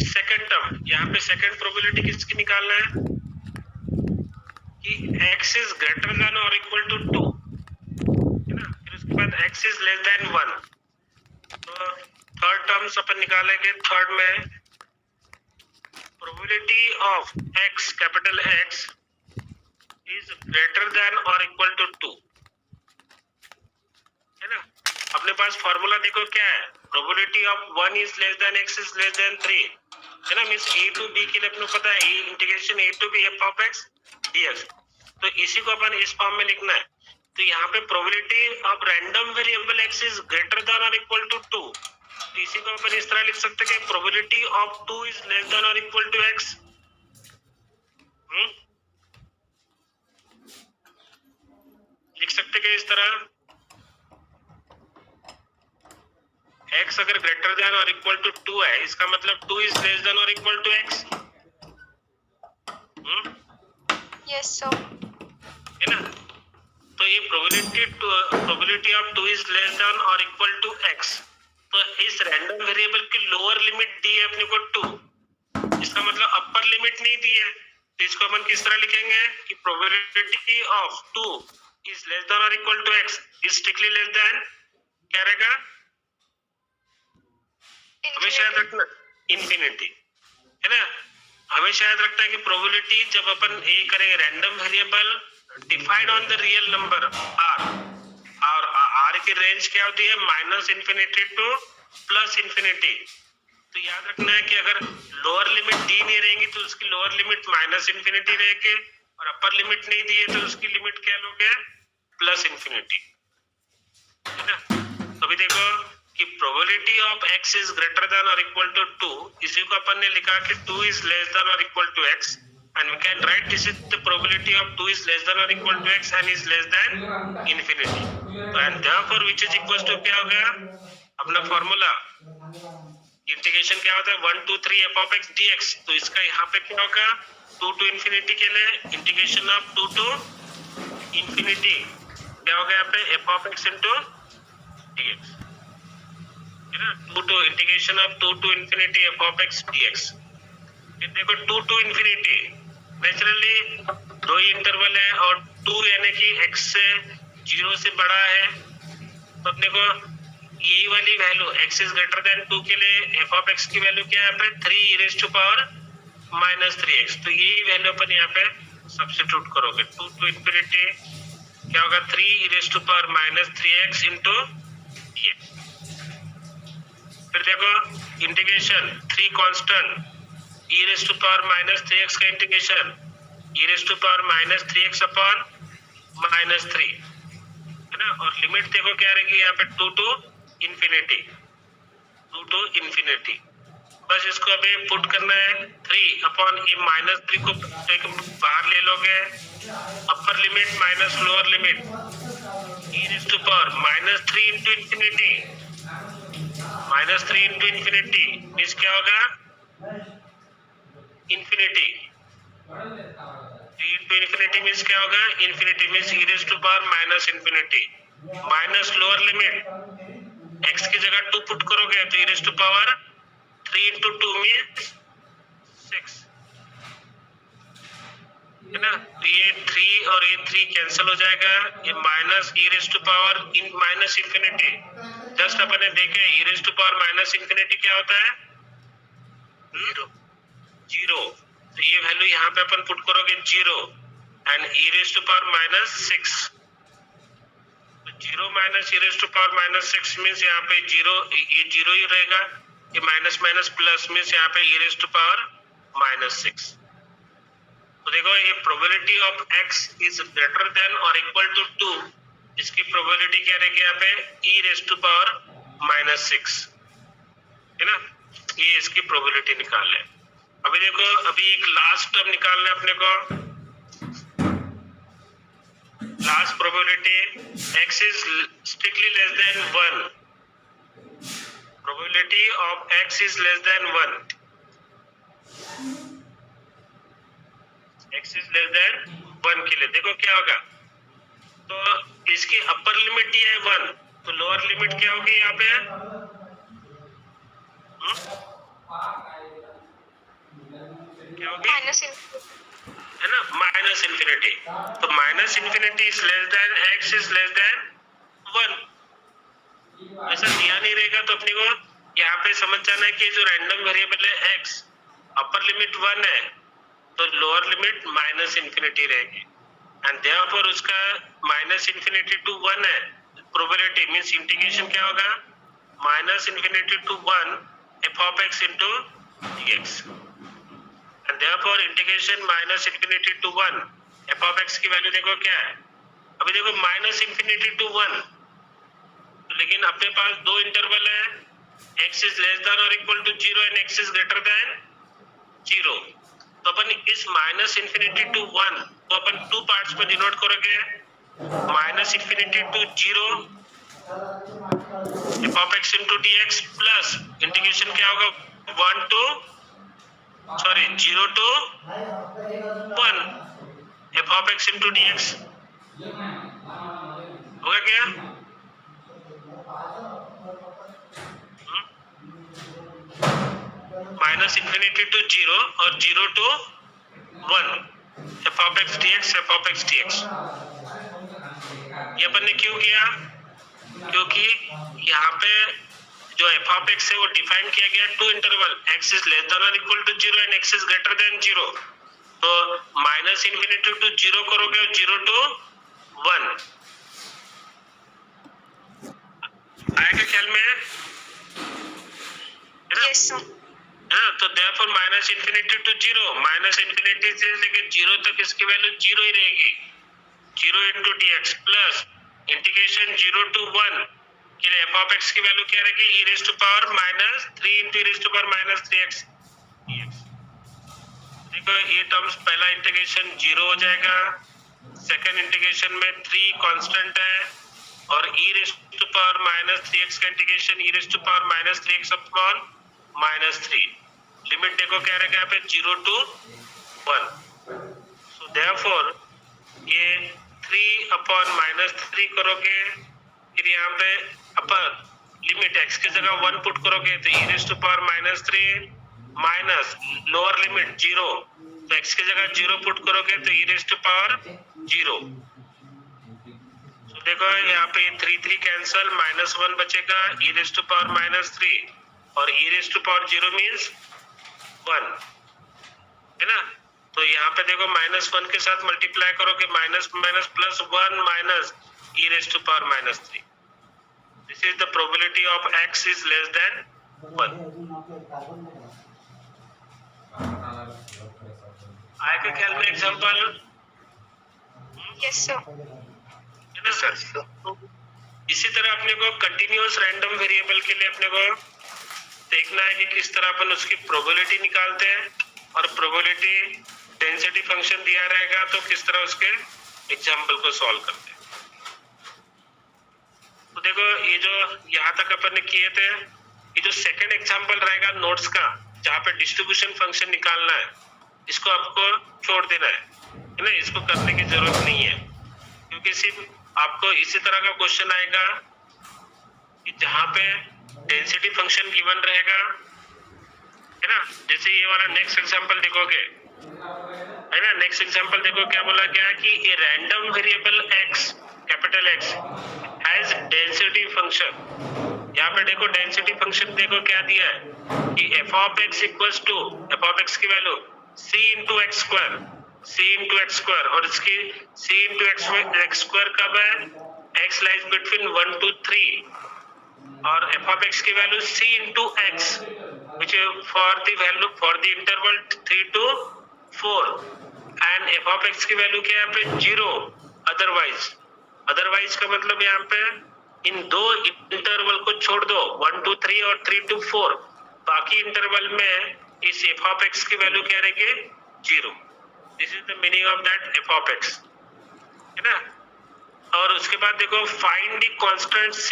सेकंड टर्म, यहाँ पे सेकंड प्रोबेबिलिटी किसकी निकालना है कि x इज ग्रेटर देन और इक्वल टू 2, है ना, फिर उसके बाद x इज लेस देन 1, तो थर्ड टर्म्स अपन निकालेंगे। थर्ड में probability of x capital X is greater than और इक्वल टू 2, है ना। अपने पास फॉर्मूला देखो क्या है, probability of 1 is less than x is less then 3, है ना, मींस a टू b के लिए अपने को पता है integration a to b f of x dx, तो इसी को अपन इस फॉर्म में लिखना है। तो यहाँ पे probability of random variable x is greater than और इक्वल टू 2, तो इसी को अपन इस तरह लिख सकते हैं कि probability of 2 is less than और इक्वल टू x, लिख सकते हैं इस तरह, x अगर ग्रेटर देन और इक्वल टू 2 है, इसका मतलब 2 इज लेस देन और equal to x, yes sir, है ना। तो ये probability of 2 is less than और इक्वल टू x, तो इस रैंडम वेरिएबल की लोअर लिमिट दी है अपने को 2, इसका मतलब अपर लिमिट नहीं दी है, तो इसको अपन किस तरह लिखेंगे कि probability of 2 is less than और equal to x is strictly less than, क्या रहेगा, हमेशा याद रखना इंफिनिटी, है ना। हमेशा याद रखना है कि प्रोबेबिलिटी जब अपन ए करेंगे random variable defined on the real number r, और r की रेंज क्या होती है -इंफिनिटी टू +इंफिनिटी, तो याद रखना है कि अगर लोअर लिमिट दी नहीं रहेगी तो उसकी लोअर लिमिट -इंफिनिटी रहेगी, और अपर लिमिट नहीं दी है तो उसकी लिमिट क्या लोगे +इंफिनिटी, है ना। तो अभी देखो कि probability of x is greater than और इक्वल टू 2, इसी को अपन ने लिखा कि 2 इज लेस देन और equal to x, and we can write this is the probability of 2 is less than or equal to x and is less than infinity. तो and therefore which is equals to क्या हो गया अपना फॉर्मूला इंटीग्रेशन क्या होता है 1 2 3 f of x dx. तो इसका यहाँ पे क्या होगा 2 to infinity के लिए इंटीग्रेशन ऑफ 2 to infinity क्या होगा यहाँ पे f of x into dx है ना 2 to integration of 2 to infinity f of x dx. फिर देखो 2 to infinity नेचुरली दो ही इंटरवल है और 2 यानी कि x से 0 से बड़ा है तो अपने को यही वाली value x is greater than 2 के लिए f ऑफ x की वैल्यू क्या है यहाँ पे 3 e raised to power minus 3x. तो यही वैल्यू अपन यहाँ पे सब्स्टिट्यूट करोगे 2 to infinity क्या होगा 3 e raised to power minus 3x into dx. फिर देखो integration 3 constant e raised to power minus 3x का integration e raised to power minus 3x upon minus 3 है ना और लिमिट देखो क्या रहेगी यहाँ पे 2 to infinity बस इसको अभी पुट करना है 3 upon ये minus 3 को बाहर ले लोगे अपर limit minus lower limit e raised to power minus 3 into infinity means क्या होगा इंफिनिटी 3 into infinity मीन्स क्या होगा infinity means e raised to power minus infinity minus lower limit x की जगह 2 पुट करोगे तो e raised to power 3 into 2 means 6 है ना. तो ये 3 और ये 3 कैंसिल हो जाएगा ये minus e raised to power in minus infinity just अपन ने देखे e raised to power minus infinity क्या होता है जीरो. तो ये वैल्यू यहाँ पे अपन पुट करोगे 0 and e raised to power minus 6 तो 0 minus e raised to power minus 6 means यहाँ पे 0 ये 0 ही रहेगा ये माइनस माइनस प्लस मीन्स यहाँ पे e raised to power minus 6. तो देखो ये probability of x is greater than और इक्वल टू 2 इसकी प्रोबेबिलिटी क्या रहेगी यहाँ पे e raised to power minus 6 है ना. ये इसकी प्रोबेबिलिटी निकाल ले. अभी देखो अभी एक लास्ट टर्म निकालना है अपने को last probability x is strictly less then 1 probability of x is less then 1 x is less then 1 के लिए देखो क्या होगा तो इसकी अपर लिमिट ये है 1 तो लोअर लिमिट क्या होगी यहाँ पे क्या होगी है ना माइनस इंफिनिटी. तो minus infinity is less than x is less then 1 ऐसा दिया नहीं रहेगा तो अपने को यहाँ पे समझ जाना है कि जो रैंडम वेरिएबल है x अपर लिमिट 1 है तो लोअर लिमिट माइनस इंफिनिटी रहेगी एंड देयरफॉर उसका माइनस इंफिनिटी टू 1 है प्रोबेबिलिटी मींस इंटीग्रेशन क्या होगा minus infinity to 1 f of x into dx and therefore integration minus infinity to 1 f of x की वैल्यू देखो क्या है अभी देखो माइनस इंफिनिटी टू 1 लेकिन अपने पास दो इंटरवल है x इज लेस देन और equal to 0 and x is greater than 0. तो अपन इस माइनस इंफिनिटी टू 1 तो अपन 2 पार्ट्स में डिनोट करोगे minus infinity to 0 f of x into dx plus integration क्या होगा 0 to 1 f of x into dx होगा क्या माइनस इंफिनिटी टू 0 और 0 to 1 f of x dx ये अपन ने क्यों किया क्योंकि यहाँ पे जो f of x है वो डिफाइन किया गया two interval x is less than और equal to 0 and x is greater than 0. तो माइनस इंफिनिटी टू 0 करोगे और 0 to 1 आएगा ख्याल में Yes, sir. तो therefore minus infinity to 0 minus infinity से लेके 0 तक इसकी वैल्यू 0 ही रहेगी 0 into dx plus integration 0 to 1 के लिए f of x की वैल्यू क्या रहेगी e raised to power minus 3 into e raised to power minus 3x dx. देखो ये टर्म्स पहला इंटीग्रेशन 0 हो जाएगा, सेकंड इंटीग्रेशन में 3 कांस्टेंट है और e raised to power minus 3x का integration e raised to power minus 3x upon minus 3. Limit देखो क्या रहेगा यहाँ पे 0 to 1. So therefore ये 3 upon minus 3 करोगे, फिर यहाँ पे अपर लिमिट x की जगह 1 पुट करोगे तो e raised to power minus 3 minus lower limit 0, तो x की जगह 0 पुट करोगे तो e raised to power 0. तो देखो यहाँ पे 3 कैंसल, -1 बचेगा, e raised to power minus 3 और e raised to power 0 means 1 है ना. तो यहाँ पे देखो -1 के साथ मल्टीप्लाई करोगे, minus minus plus 1 minus e raised to power minus 3. This is the probability of x is less than 1. आएगा ख्याल में एग्जांपल? Yes, sir. है ना सर. इसी तरह अपने को कंटिन्यूअस रैंडम वेरिएबल के लिए अपने को देखना है कि किस तरह अपन उसकी प्रोबेबिलिटी निकालते हैं और प्रोबेबिलिटी डेंसिटी फंक्शन दिया रहेगा तो किस तरह उसके एग्जांपल को सॉल्व करते हैं. तो देखो ये जो यहाँ तक अपन ने किए थे, ये जो सेकंड एग्जांपल रहेगा नोट्स का जहाँ पे डिस्ट्रीब्यूशन फंक्शन निकालना है, इसको आपको छोड़ देना है ना, इसको करने की जरूरत नहीं है क्योंकि सिर्फ आपको इसी तरह का क्वेश्चन आएगा कि जहाँ पे डेंसिटी फंक्शन गिवन रहेगा है ना. जैसे ये वाला नेक्स्ट एग्जांपल देखोगे है ना, नेक्स्ट एग्जांपल देखो क्या बोला गया कि ए random variable x capital X has density function. यहाँ पे देखो डेंसिटी फंक्शन देखो क्या दिया है कि f of x equals to f of x की value c into x square और इसकी c into x स्क्वायर कब है, x लाइज बिटवीन 1 to 3 और f of x की value c into x which is for the interval 3 to 4 and f of x की वैल्यू क्या है यहाँ पे 0. अदरवाइज का मतलब यहाँ पे इन दो इंटरवल को छोड़ दो 1 to 3 और 3 to 4, बाकी इंटरवल में इस f of x की वैल्यू क्या रहेगी 0. This is the meaning of that f of x है ना. और उसके बाद देखो फाइंड द कांस्टेंट c.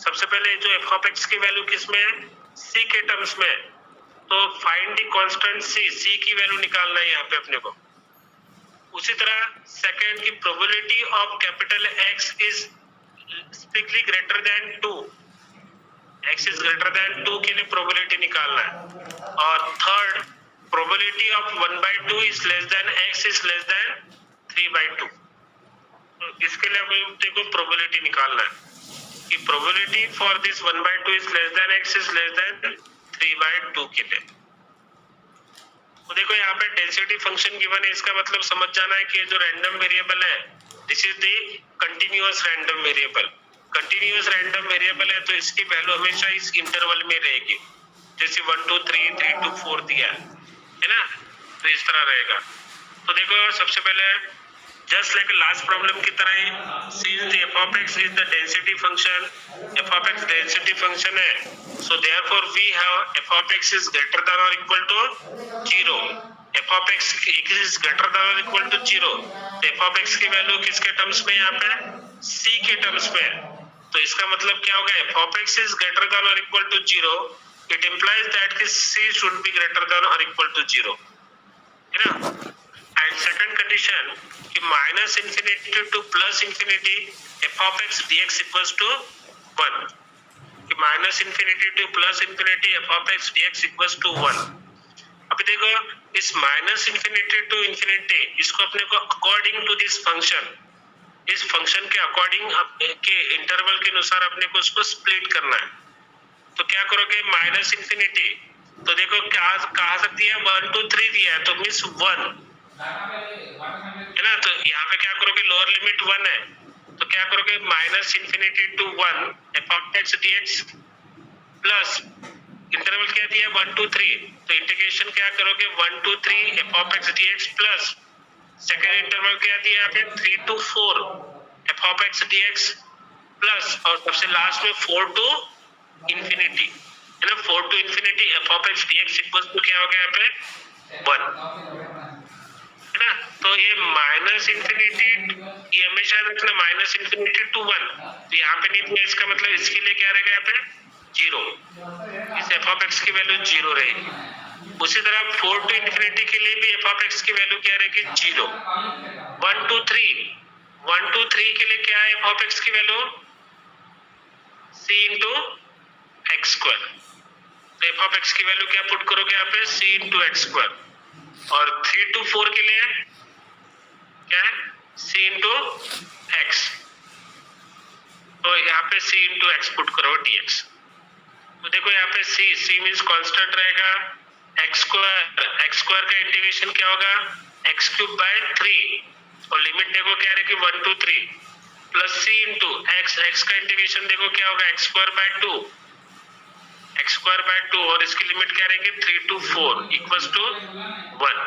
सबसे पहले जो f of x की वैल्यू किस में है, c के टर्म्स में, तो फाइंड द कांस्टेंट c की वैल्यू निकालना है यहाँ पे अपने को. उसी तरह सेकंड की probability of capital X is strictly greater than 2, x is greater than 2 के लिए प्रोबेबिलिटी निकालना है. और third probability of 1/2 is less than x is less than 3/2. तो इसके लिए हमें देखो प्रोबेबिलिटी निकालना है कि probability for this 1/2 is less than x is less than 3/2 के लिए. तो देखो यहाँ पे डेंसिटी फंक्शन गिवन है, इसका मतलब समझ जाना है कि जो रैंडम वेरिएबल है this is the continuous random variable. Continuous random variable है तो इसकी वैल्यू हमेशा इस इंटरवल में रहेगी, जैसे 1 to 3 3 to 4 दिया है ना, तो इस तरह रहेगा. तो देखो सबसे पहले जस्ट लाइक लास्ट प्रॉब्लम की तरह ही since the f of x is the density function, f of x density function है, so therefore we have f of x is greater than or equal to 0. f of x is greater than or equal to 0, तो f of x की वैल्यू किसके टर्म्स में यहाँ पे c के टर्म्स में. तो इसका मतलब क्या होगा, f of x is greater than or equal to 0, it implies that c should be greater than or equal to 0 है ना. एंड सेकंड कंडीशन कि minus infinity to plus infinity f of x dx equals to 1, कि minus infinity to plus infinity f of x dx equals to 1. अभी देखो इस माइनस इंफिनिटी टू इंफिनिटी इसको अपने को अकॉर्डिंग टू दिस फंक्शन, इस फंक्शन के अकॉर्डिंग के इंटरवल के अनुसार अपने को उसको स्प्लिट करना है. तो क्या करोगे, माइनस इंफिनिटी तो देखो क्या कहा सकती है 1 to 3 दिया है तो मींस 1 है ना. तो यहाँ पे क्या करोगे, लोअर लिमिट 1 है तो क्या करोगे minus infinity to 1 f of x dx plus interval क्या दिया 1 to 3, तो इंटीग्रेशन क्या करोगे 1 to 3 f of x dx plus second interval क्या दिया यहाँ पे 3 to 4 f of x dx plus और सबसे लास्ट में 4 to इंफिनिटी है ना. 4 to infinity f of x dx equals to क्या हो गया यहाँ पे 1 है ना। तो ये माइनस इंफिनिटी, ये हमेशा रखना माइनस इंफिनिटी टू 1, तो यहाँ पे नहीं दिया, इसका मतलब इसके लिए क्या रहेगा यहाँ पे 0, इस एफ ऑफ एक्स की वैल्यू 0 रहेगी। उसी तरह 4 टू इंफिनिटी के लिए भी एफ ऑफ एक्स की वैल्यू क्या रहेगी 0। 1 टू 3 के लिए क्या है एफ ऑफ एक्स की value c into x square. तो एफ ऑफ एक्स की वैल्यू क्या पुट करोगे यहाँ पे c इंटू एक्स स्क्वायर। और 3 टू 4 के लिए क्या है c इंटू एक्स, तो यहाँ पे c इंटू एक्स पुट करो dx। तो देखो यहाँ पे c मीन्स कांस्टेंट रहेगा, एक्स स्क्वायर का इंटीग्रेशन क्या होगा एक्स क्यूब बाय 3, और लिमिट देखो क्या रहेगी 1 to 3 plus c into x का इंटीग्रेशन देखो क्या होगा एक्स स्क्वायर बाय 2, और इसकी लिमिट क्या रहेगी 3 टू 4 इक्वल्स टू 1।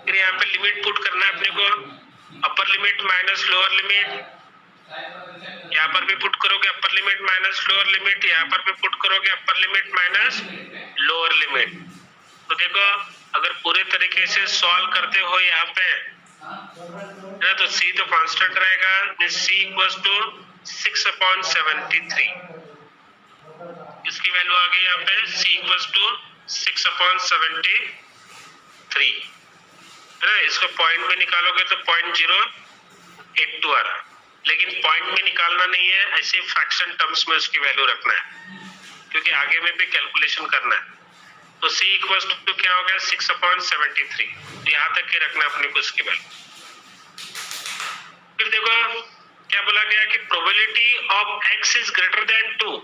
फिर यहाँ पे लिमिट पुट करना है अपने को, अपर लिमिट माइनस लोअर लिमिट, यहाँ पर भी पुट करोगे अपर लिमिट माइनस लोअर लिमिट, यहाँ पर भी पुट करोगे अपर लिमिट माइनस लोअर लिमिट। तो देखो अगर पूरे तरीके से सॉल्व करते हो यहाँ पे ना, तो c तो कांस्टेंट रहेगा, c इक्वल्स टू 6/73, इसकी वैल्यू आ गई यहाँ पे c इक्वल्स टू 6/73 है ना। इसको पॉइंट में निकालोगे तो 0.082 आ रहा, लेकिन पॉइंट में निकालना नहीं है, ऐसे फ्रैक्शन टर्म्स में उसकी वैल्यू रखना है, क्योंकि आगे में भी कैलकुलेशन करना है। तो c इक्वल्स टू क्या हो गया 6/73, तो यहाँ तक के रखना अपने को इसकी वैल्यू। फिर देखो क्या बोला गया कि probability of x is greater than 2,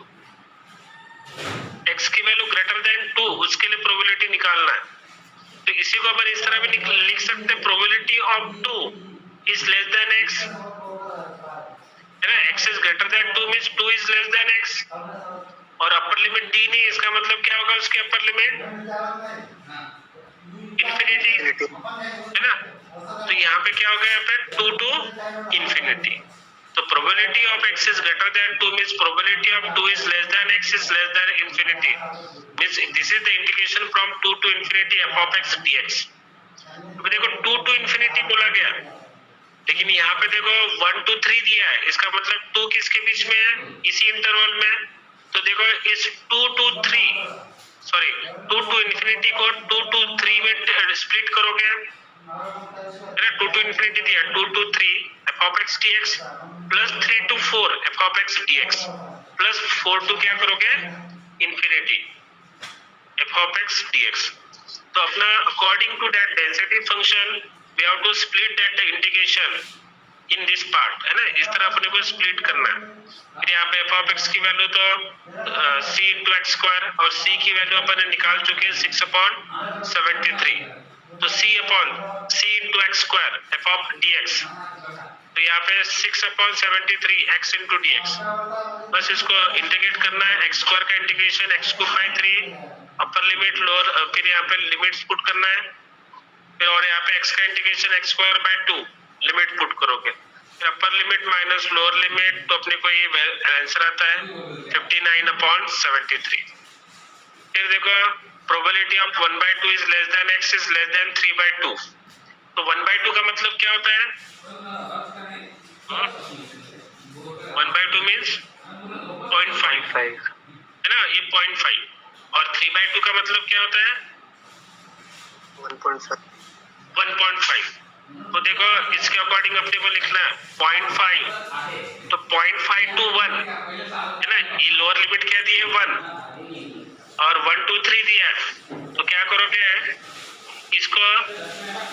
x की वैल्यू ग्रेटर देन 2, उसके लिए प्रोबेबिलिटी निकालना है। तो इसी को अपन इस तरह भी लिख सकते हैं, probability of 2 is less than x है ना। x is greater than 2 means 2 is less than x, और अपर लिमिट d नहीं, इसका मतलब क्या होगा उसकी अपर लिमिट इंफिनिटी है ना। तो यहाँ पे क्या होगा यहाँ पे 2 टू इंफिनिटी। तो probability of x is greater than 2 means probability of 2 is less than x is less than infinity, means this is the integration from 2 to infinity f of x dx। तो देखो 2 टू इंफिनिटी बोला गया, लेकिन यहाँ पे देखो 1 टू 3 दिया है, इसका मतलब 2 किसके बीच में है इसी इंटरवल में। तो देखो इस 2 टू इंफिनिटी को 2 टू 3 में स्प्लिट करोगे है ना। 2 टू इंफिनिटी दिया 2 to 3 f of x dx plus 3 to 4 f of x dx plus 4 to क्या करोगे infinity f of x dx। तो अपना according to that density function we have to split that integration in this part है ना, इस तरह अपने को स्प्लिट करना है। फिर यहाँ पे f ऑफ x की वैल्यू तो c इंटू एक्स स्क्वायर, और c की वैल्यू अपन ने निकाल चुके हैं 6/73, तो c into x square f of dx, तो यहाँ पे 6/73 x इंटू dx, बस इसको इंटीग्रेट करना है। एक्स स्क्वायर का integration x cube by 3, upper limit lower, फिर यहाँ पे लिमिट्स पुट करना है, फिर और यहाँ पे x का integration x square by 2 limit put करोगे, फिर upper limit minus lower limit, तो अपने को ये आंसर आता है 59/73। फिर देखो probability of 1/2 is less than x is less than 3/2, तो 1/2 का मतलब क्या होता है 1/2 मीन्स 0.5 है ना, ये 0.5, और 3/2 का मतलब क्या होता है 1.5। तो देखो इसके अकॉर्डिंग अपने को लिखना है 0.5, तो 0.5 टू 1 है ना, ये लोअर लिमिट क्या दी है 1, और 1 टू 3 दिया है, तो क्या करोगे इसको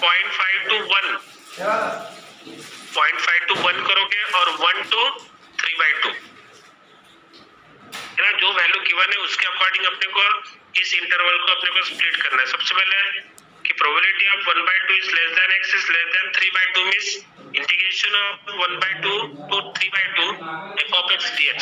0.5 टू 1 करोगे, और 1 टू 3/2 है ना। जो वैल्यू गिवन है उसके अकॉर्डिंग अपने को इस इंटरवल को अपने को स्प्लिट करना है। सबसे पहले कि probability of 1/2 is less than x is less than 3/2 means integration of 1/2 to 3/2 f of x dx।